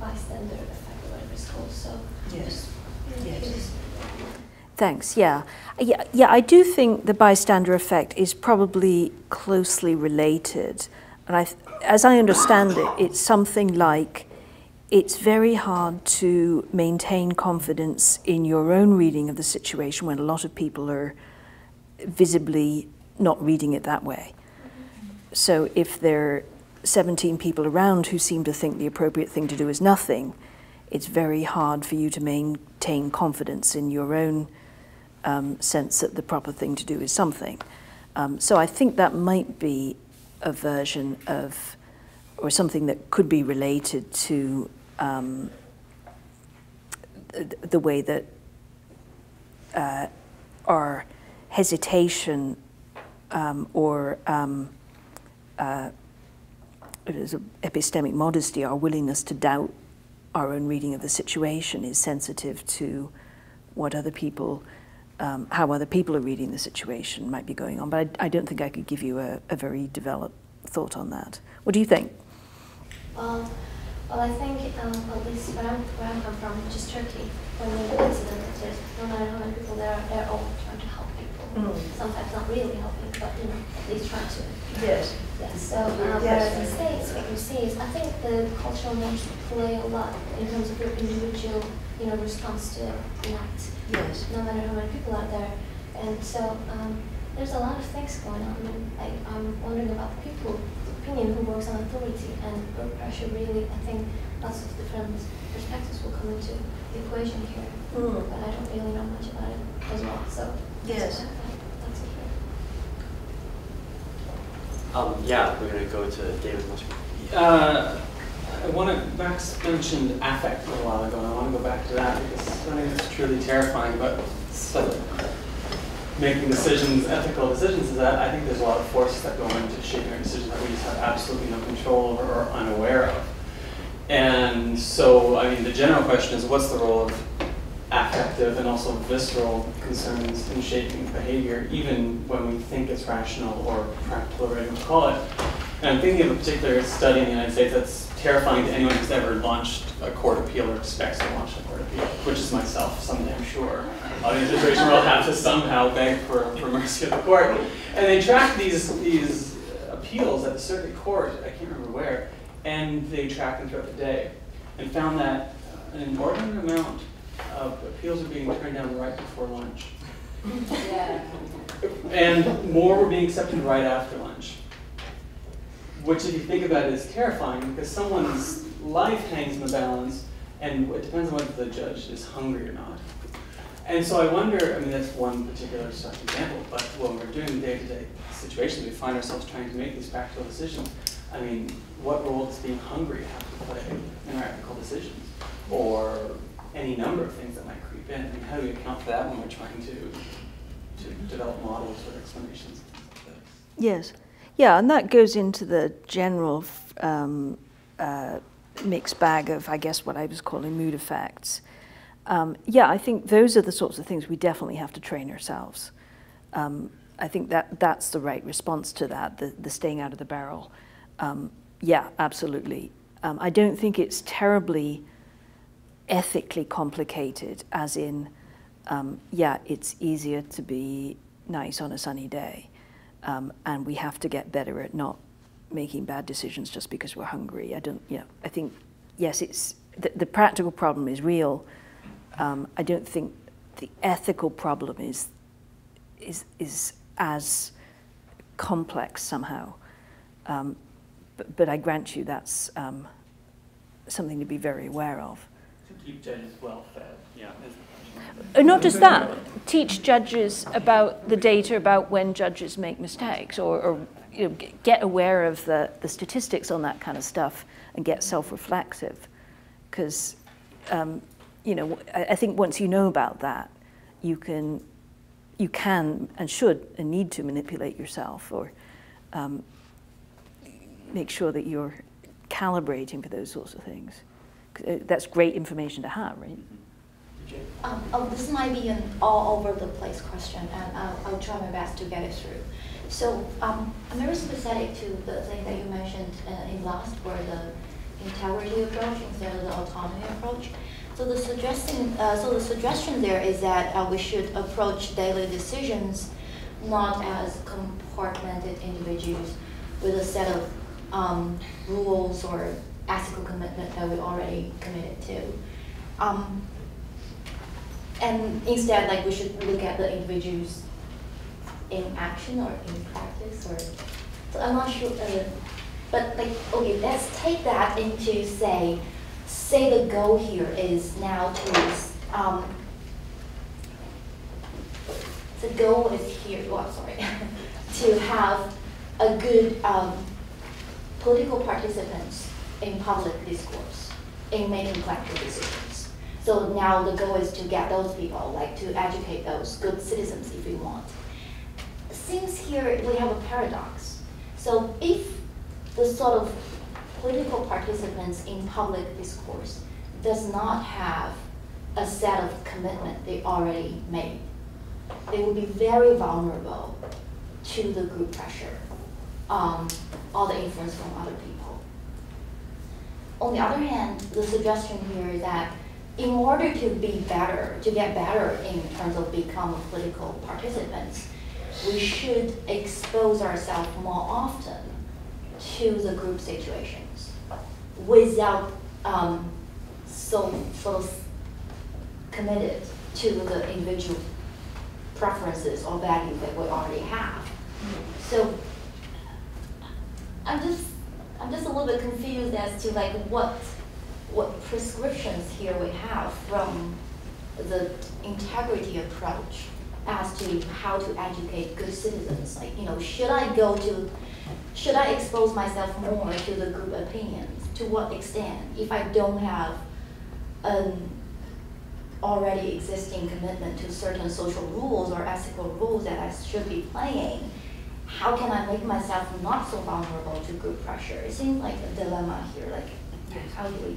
Speaker 11: bystander effect, or whatever it's called. So
Speaker 6: yes.
Speaker 11: Yes.
Speaker 1: Thanks. Yeah, I do think the bystander effect is probably closely related, and as I understand it, it's something like it's very hard to maintain confidence in your own reading of the situation when a lot of people are visibly not reading it that way. So if there are 17 people around who seem to think the appropriate thing to do is nothing, it's very hard for you to maintain confidence in your own sense that the proper thing to do is something. So I think that might be a version of, or something that could be related to the way that our hesitation or epistemic modesty, our willingness to doubt our own reading of the situation, is sensitive to what other people, how other people are reading the situation might be going on. But I don't think I could give you a very developed thought on that. What do you think?
Speaker 11: Well, I think at least where I'm from, which is Turkey, when there's an incident, there's no matter how many people there are, they're all trying to help people. Sometimes not really helping, but at least trying to.
Speaker 6: Yes.
Speaker 11: Yes. So whereas in States, what you see is, I think the cultural norms play a lot in terms of your individual, response to an act.
Speaker 6: Yes.
Speaker 11: No matter how many people are there, and so there's a lot of things going on. I'm wondering about the people, opinion who works on authority and group pressure. Really, I think lots of different perspectives will come into the equation here, but I don't really know much about it as well. So
Speaker 6: yes.
Speaker 11: That's it.
Speaker 2: Yeah, we're going to go to David Mushman.
Speaker 12: Max mentioned affect a little while ago, and I want to go back to that because something that's truly terrifying about making decisions, ethical decisions, is that I think there's a lot of forces that go into shaping our decisions that we just have absolutely no control over or are unaware of. And so, the general question is, what's the role of affective and also visceral concerns in shaping behavior, even when we think it's rational or practical, or whatever you call it. And I'm thinking of a particular study in the United States that's terrifying to anyone who's ever launched a court appeal or expects to launch a court appeal, which is myself someday, I'm sure. I'll be in a situation where I'll have to somehow beg for mercy of the court. And they track these appeals at the circuit court, I can't remember where, and they track them throughout the day, and found that an inordinate amount of appeals are being turned down right before lunch.
Speaker 6: Yeah.
Speaker 12: And more were being accepted right after lunch. Which, if you think about it, is terrifying because someone's life hangs in the balance, and it depends on whether the judge is hungry or not. And so I wonder, that's one particular such example, but when we're doing day-to-day situations, we find ourselves trying to make these practical decisions. What role does being hungry have to play in our ethical decisions? Or any number of things that might creep in. How do we account for that when we're trying to develop models or explanations?
Speaker 1: Yes. Yeah, and that goes into the general mixed bag of, I guess, what I was calling mood effects. I think those are the sorts of things we definitely have to train ourselves. I think that's the right response to that, the staying out of the barrel. Yeah, absolutely. I don't think it's terribly ethically complicated, as in, it's easier to be nice on a sunny day. And we have to get better at not making bad decisions just because we're hungry. I think, yes, it's the practical problem is real. I don't think the ethical problem is as complex somehow. But I grant you that's something to be very aware of.
Speaker 12: To keep judges well fed.
Speaker 2: Yeah.
Speaker 1: Not just that, teach judges about the data about when judges make mistakes, or you know, get aware of the statistics on that kind of stuff and get self-reflexive. Because, you know, I think once you know about that, you can and should and need to manipulate yourself, or make sure that you're calibrating for those sorts of things. That's great information to have, right?
Speaker 13: This might be an all over the place question, and I'll try my best to get it through. So I'm very sympathetic to the thing that you mentioned in last, where the integrity approach instead of the autonomy approach. So the suggestion there is that we should approach daily decisions not as compartmented individuals with a set of rules or ethical commitment that we already committed to. And instead, like, we should look at the individuals in action or in practice, or so I'm not sure. But like, okay, let's take that into say the goal here is now to the goal is here. Oh, sorry, to have a good political participants in public discourse in making collective decisions. So now the goal is to get those people, like to educate those good citizens if we want. Seems here we have a paradox. So if the sort of political participants in public discourse does not have a set of commitment they already made, they will be very vulnerable to the group pressure, all the influence from other people. On the other hand, the suggestion here is that in order to be better, to get better in terms of becoming political participants, we should expose ourselves more often to the group situations without so sort of committed to the individual preferences or values that we already have. So I'm just a little bit confused as to like what prescriptions here we have from the integrity approach as to how to educate good citizens. Like, you know, should I expose myself more to the group opinions? To what extent? If I don't have an already existing commitment to certain social rules or ethical rules that I should be playing, how can I make myself not so vulnerable to group pressure? It seems like a dilemma here. Like, how do we?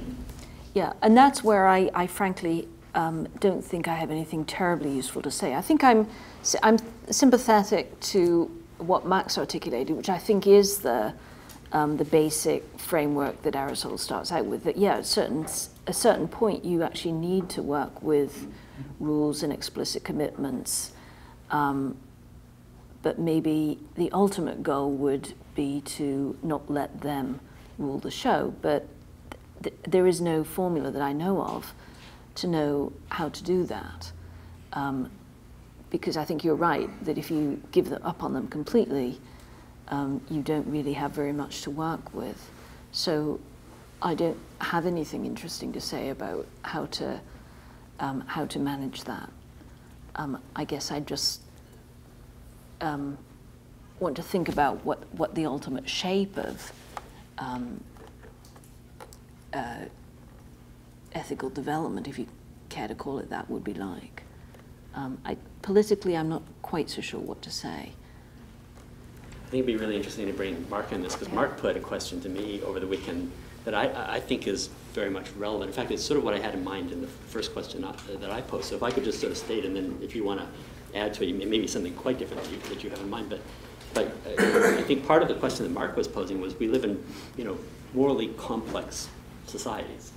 Speaker 1: Yeah, and that's where I frankly don't think I have anything terribly useful to say. I think I'm sympathetic to what Max articulated, which I think is the basic framework that Aristotle starts out with. That yeah, at a certain point, you actually need to work with rules and explicit commitments, but maybe the ultimate goal would be to not let them rule the show. But there is no formula that I know of to know how to do that. Because I think you're right, that if you give up on them completely, you don't really have very much to work with. So I don't have anything interesting to say about how to manage that. I guess I just want to think about what the ultimate shape of ethical development, if you care to call it that, would be like. Politically, I'm not quite so sure what to say.
Speaker 2: I think it'd be really interesting to bring Mark in this, because Mark put a question to me over the weekend that I think is very much relevant. In fact, it's sort of what I had in mind in the first question that I posed. So if I could just sort of state, and then if you want to add to it, maybe something quite different that you have in mind. But I think part of the question that Mark was posing was, we live in, you know, morally complex societies.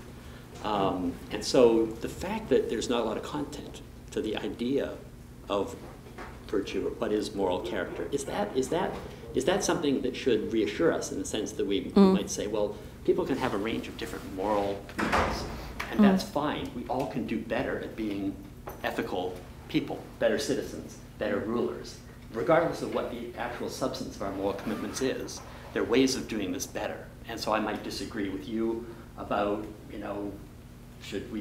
Speaker 2: And so the fact that there's not a lot of content to the idea of virtue, or what is moral character, is that something that should reassure us, in the sense that we might say, well, people can have a range of different moral morals, and that's fine. We all can do better at being ethical people, better citizens, better rulers, regardless of what the actual substance of our moral commitments is, there are ways of doing this better. And so I might disagree with you about, should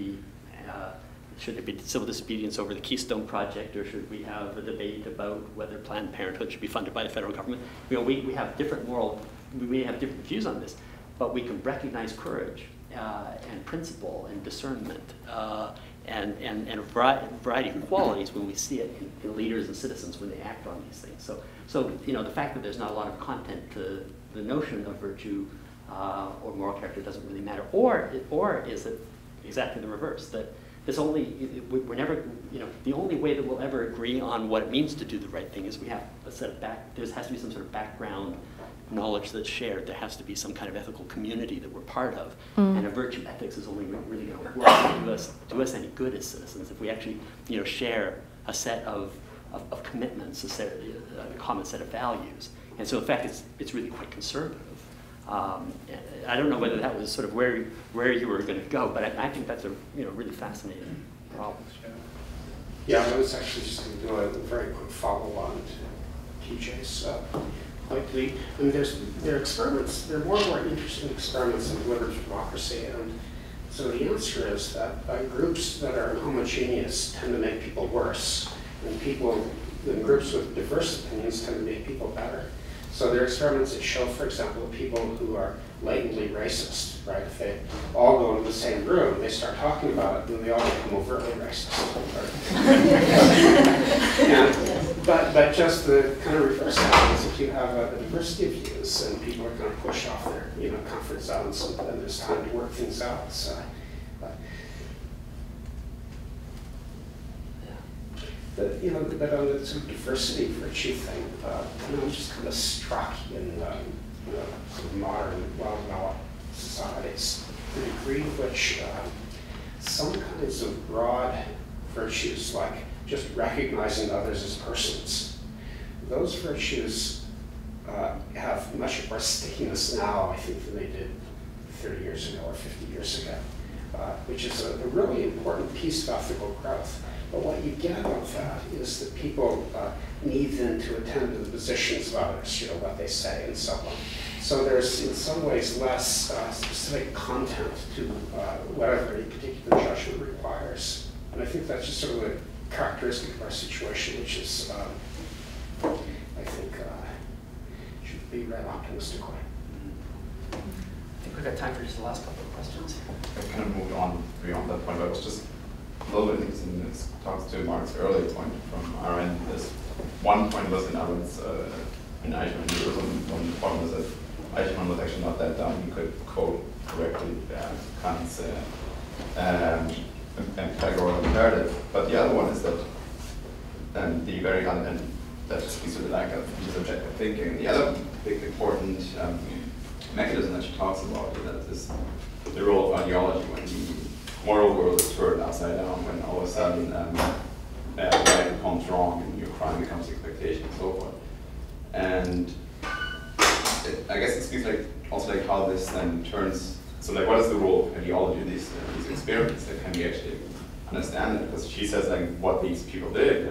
Speaker 2: there be civil disobedience over the Keystone Project, or should we have a debate about whether Planned Parenthood should be funded by the federal government? We have different we have different views on this, but we can recognize courage and principle and discernment and a variety of qualities when we see it in leaders and citizens when they act on these things. So the fact that there's not a lot of content to the notion of virtue or moral character doesn't really matter. Or is it exactly the reverse, that we're never, the only way that we'll ever agree on what it means to do the right thing is we have a set of there has to be some sort of background knowledge that's shared. There has to be some kind of ethical community that we're part of. And a virtue ethics is only really going to work to do us any good as citizens if we actually, share a set of commitments, a common set of values. And so in fact, it's really quite conservative. I don't know whether that was sort of where you were going to go, but I think that's a really fascinating problem.
Speaker 4: Yeah, I was actually just going to do a very quick follow-on to TJ's point. There are experiments. There are more and more interesting experiments in deliberative democracy, and so the answer is that groups that are homogeneous tend to make people worse, and groups with diverse opinions tend to make people better. So there are experiments that show, for example, people who are latently racist, right? If they all go into the same room, they start talking about it, then they all become overtly racist. But just the kind of reverse happens if you have a diversity of views and people are kind of pushed off their comfort zones, and there's time to work things out. So, but on the sort of diversity virtue thing, I'm just kind of struck in sort of modern, well-developed societies, the degree to which some kinds of broad virtues, like just recognizing others as persons, those virtues have much more stickiness now, I think, than they did 30 years ago or 50 years ago, which is a really important piece of ethical growth. But what you get out of that is that people need then to attend to the positions of others, what they say and so on. So there's in some ways less specific content to whatever any particular judgment requires. And I think that's just sort of a characteristic of our situation, which is, I think, should be read optimistically.
Speaker 14: I think we've got time for just the last couple of questions.
Speaker 15: I kind of moved on beyond that point, but I was just a little bit interested in this talks to Mark's earlier point from our end. This one point was in Arendt's in Eichmann, one point was that Eichmann was actually not that dumb. He could quote correctly Kant's categorical imperative. But the other one is that the very other end that speaks to the lack of subjective thinking. The other big important mechanism that she talks about is the role of ideology when the moral world is turned upside down, when all of a sudden right becomes wrong and your crime becomes expectation and so forth. And I guess it speaks also how this then turns, so what is the role of ideology in these experiments? Can we actually understand it? Because she says what these people did,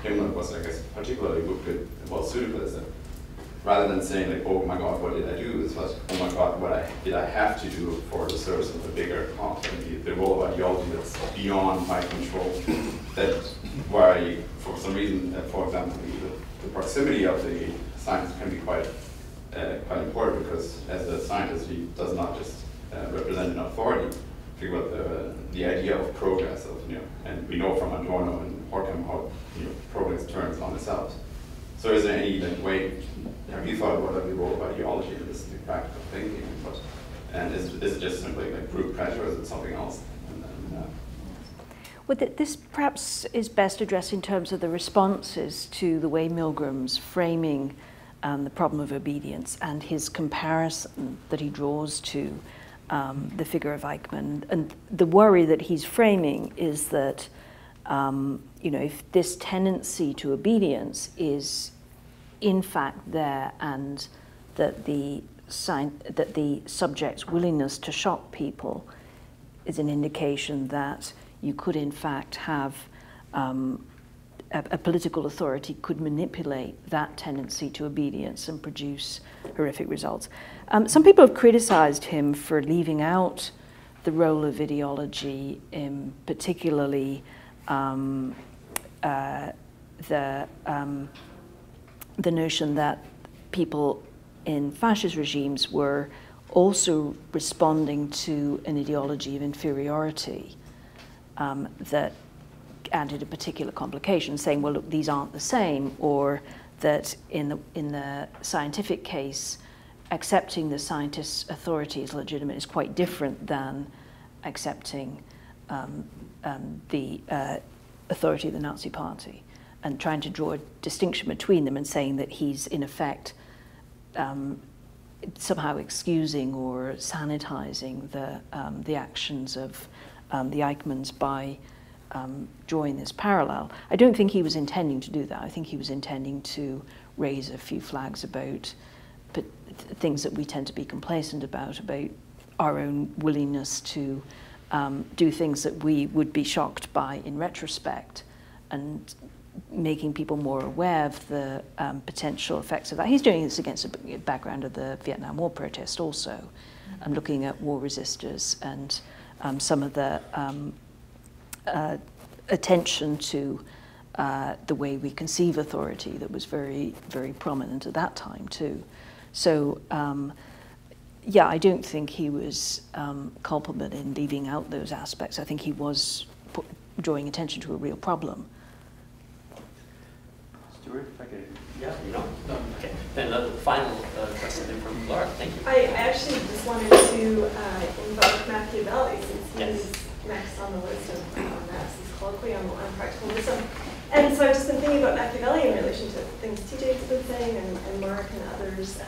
Speaker 15: Himmler was, I guess, particularly good, well suited for this. Rather than saying oh my God, what did I do? It's like, oh my God, what did I have to do for the service of a bigger cause? And the role of ideology that's beyond my control. That's why, for some reason, for example, the proximity of the scientist can be quite important, because as a scientist, he does not just represent an authority. Think about the idea of progress, and we know from Adorno and Horkheimer how progress turns on itself. So is there any way, have you thought about the role of ideology in this practical thinking? And is it just simply group pressure, or is it something else?
Speaker 1: Well, this perhaps is best addressed in terms of the responses to the way Milgram's framing the problem of obedience and his comparison that he draws to the figure of Eichmann. And the worry that he's framing is that if this tendency to obedience is in fact there, and that the subject's willingness to shock people is an indication that you could in fact have a political authority could manipulate that tendency to obedience and produce horrific results. Some people have criticized him for leaving out the role of ideology, in particularly the notion that people in fascist regimes were also responding to an ideology of inferiority that added a particular complication, saying, well, look, these aren't the same, or that in the scientific case, accepting the scientist's authority as legitimate is quite different than accepting the authority of the Nazi Party, and trying to draw a distinction between them and saying that he's, in effect, somehow excusing or sanitizing the actions of the Eichmanns by drawing this parallel. I don't think he was intending to do that. I think he was intending to raise a few flags about things that we tend to be complacent about our own willingness to do things that we would be shocked by in retrospect, and making people more aware of the potential effects of that. He's doing this against a background of the Vietnam War protest also, and looking at war resistors and some of the attention to the way we conceive authority that was very, very prominent at that time too. So, yeah, I don't think he was culpable in leaving out those aspects. I think he was drawing attention to a real problem.
Speaker 2: Stuart, if I could, yeah, you know, okay. Then the final question from Laura. Thank you.
Speaker 16: I actually just wanted to invoke Machiavelli, since he's next on the list of Max's colloquy on practical wisdom. And so I've just been thinking about Machiavelli in relation to things TJ's been saying and Mark and others.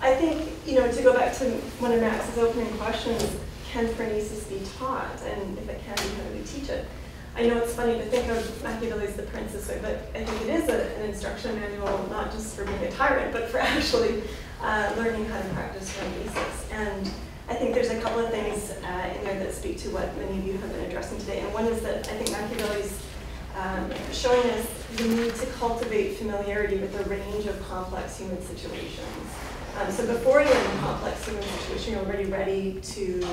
Speaker 16: I think, you know, to go back to one of Max's opening questions, can phronesis be taught? And if it can be, how do we teach it? I know it's funny to think of Machiavelli as the prince this way, but I think it is an instruction manual, not just for being a tyrant, but for actually learning how to practice phronesis. And I think there's a couple of things in there that speak to what many of you have been addressing today. And one is that I think Machiavelli's showing us the need to cultivate familiarity with a range of complex human situations. So before you're in a complex human situation, you're already ready to,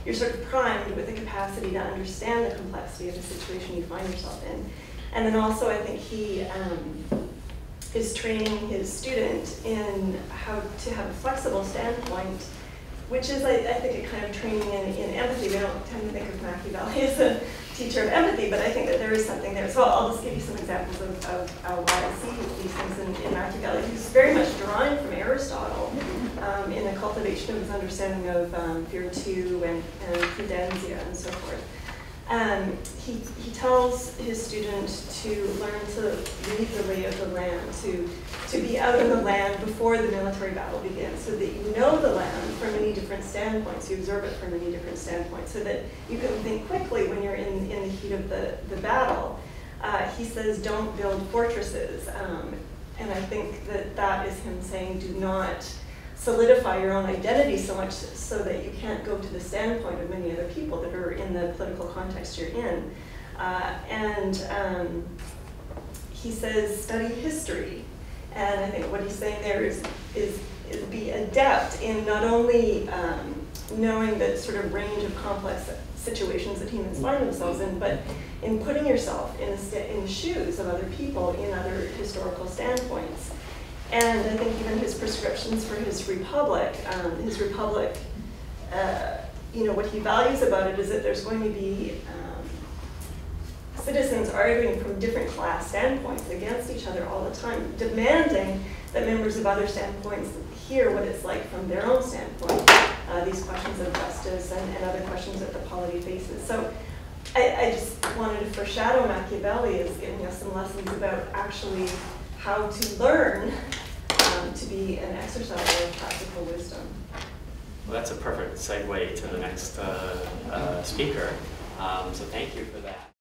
Speaker 16: you're sort of primed with the capacity to understand the complexity of the situation you find yourself in. And then also I think he is training his student in how to have a flexible standpoint, which is, I think, a kind of training in empathy. We don't tend to think of Machiavelli as a teacher of empathy, but I think that there is something there. So I'll just give you some examples of why I see these things in Machiavelli, who's very much drawing from Aristotle in the cultivation of his understanding of virtù and prudentia and so forth. He tells his student to learn to read the lay of the land, to be out in the land before the military battle begins, so that you know the land from many different standpoints, you observe it from many different standpoints, so that you can think quickly when you're in the heat of the battle. He says, don't build fortresses, and I think that is him saying, do not solidify your own identity so much so that you can't go to the standpoint of many other people that are in the political context you're in. He says, study history. And I think what he's saying there is be adept in not only knowing the sort of range of complex situations that humans find themselves in, but in putting yourself in the shoes of other people in other historical standpoints. And I think even his prescriptions for his republic, you know, what he values about it is that there's going to be citizens arguing from different class standpoints against each other all the time, demanding that members of other standpoints hear what it's like from their own standpoint, these questions of justice and other questions that the polity faces. So I just wanted to foreshadow Machiavelli as giving us some lessons about actually how to learn to be an exerciser of practical wisdom.
Speaker 2: Well, that's a perfect segue to the next speaker. So thank you for that.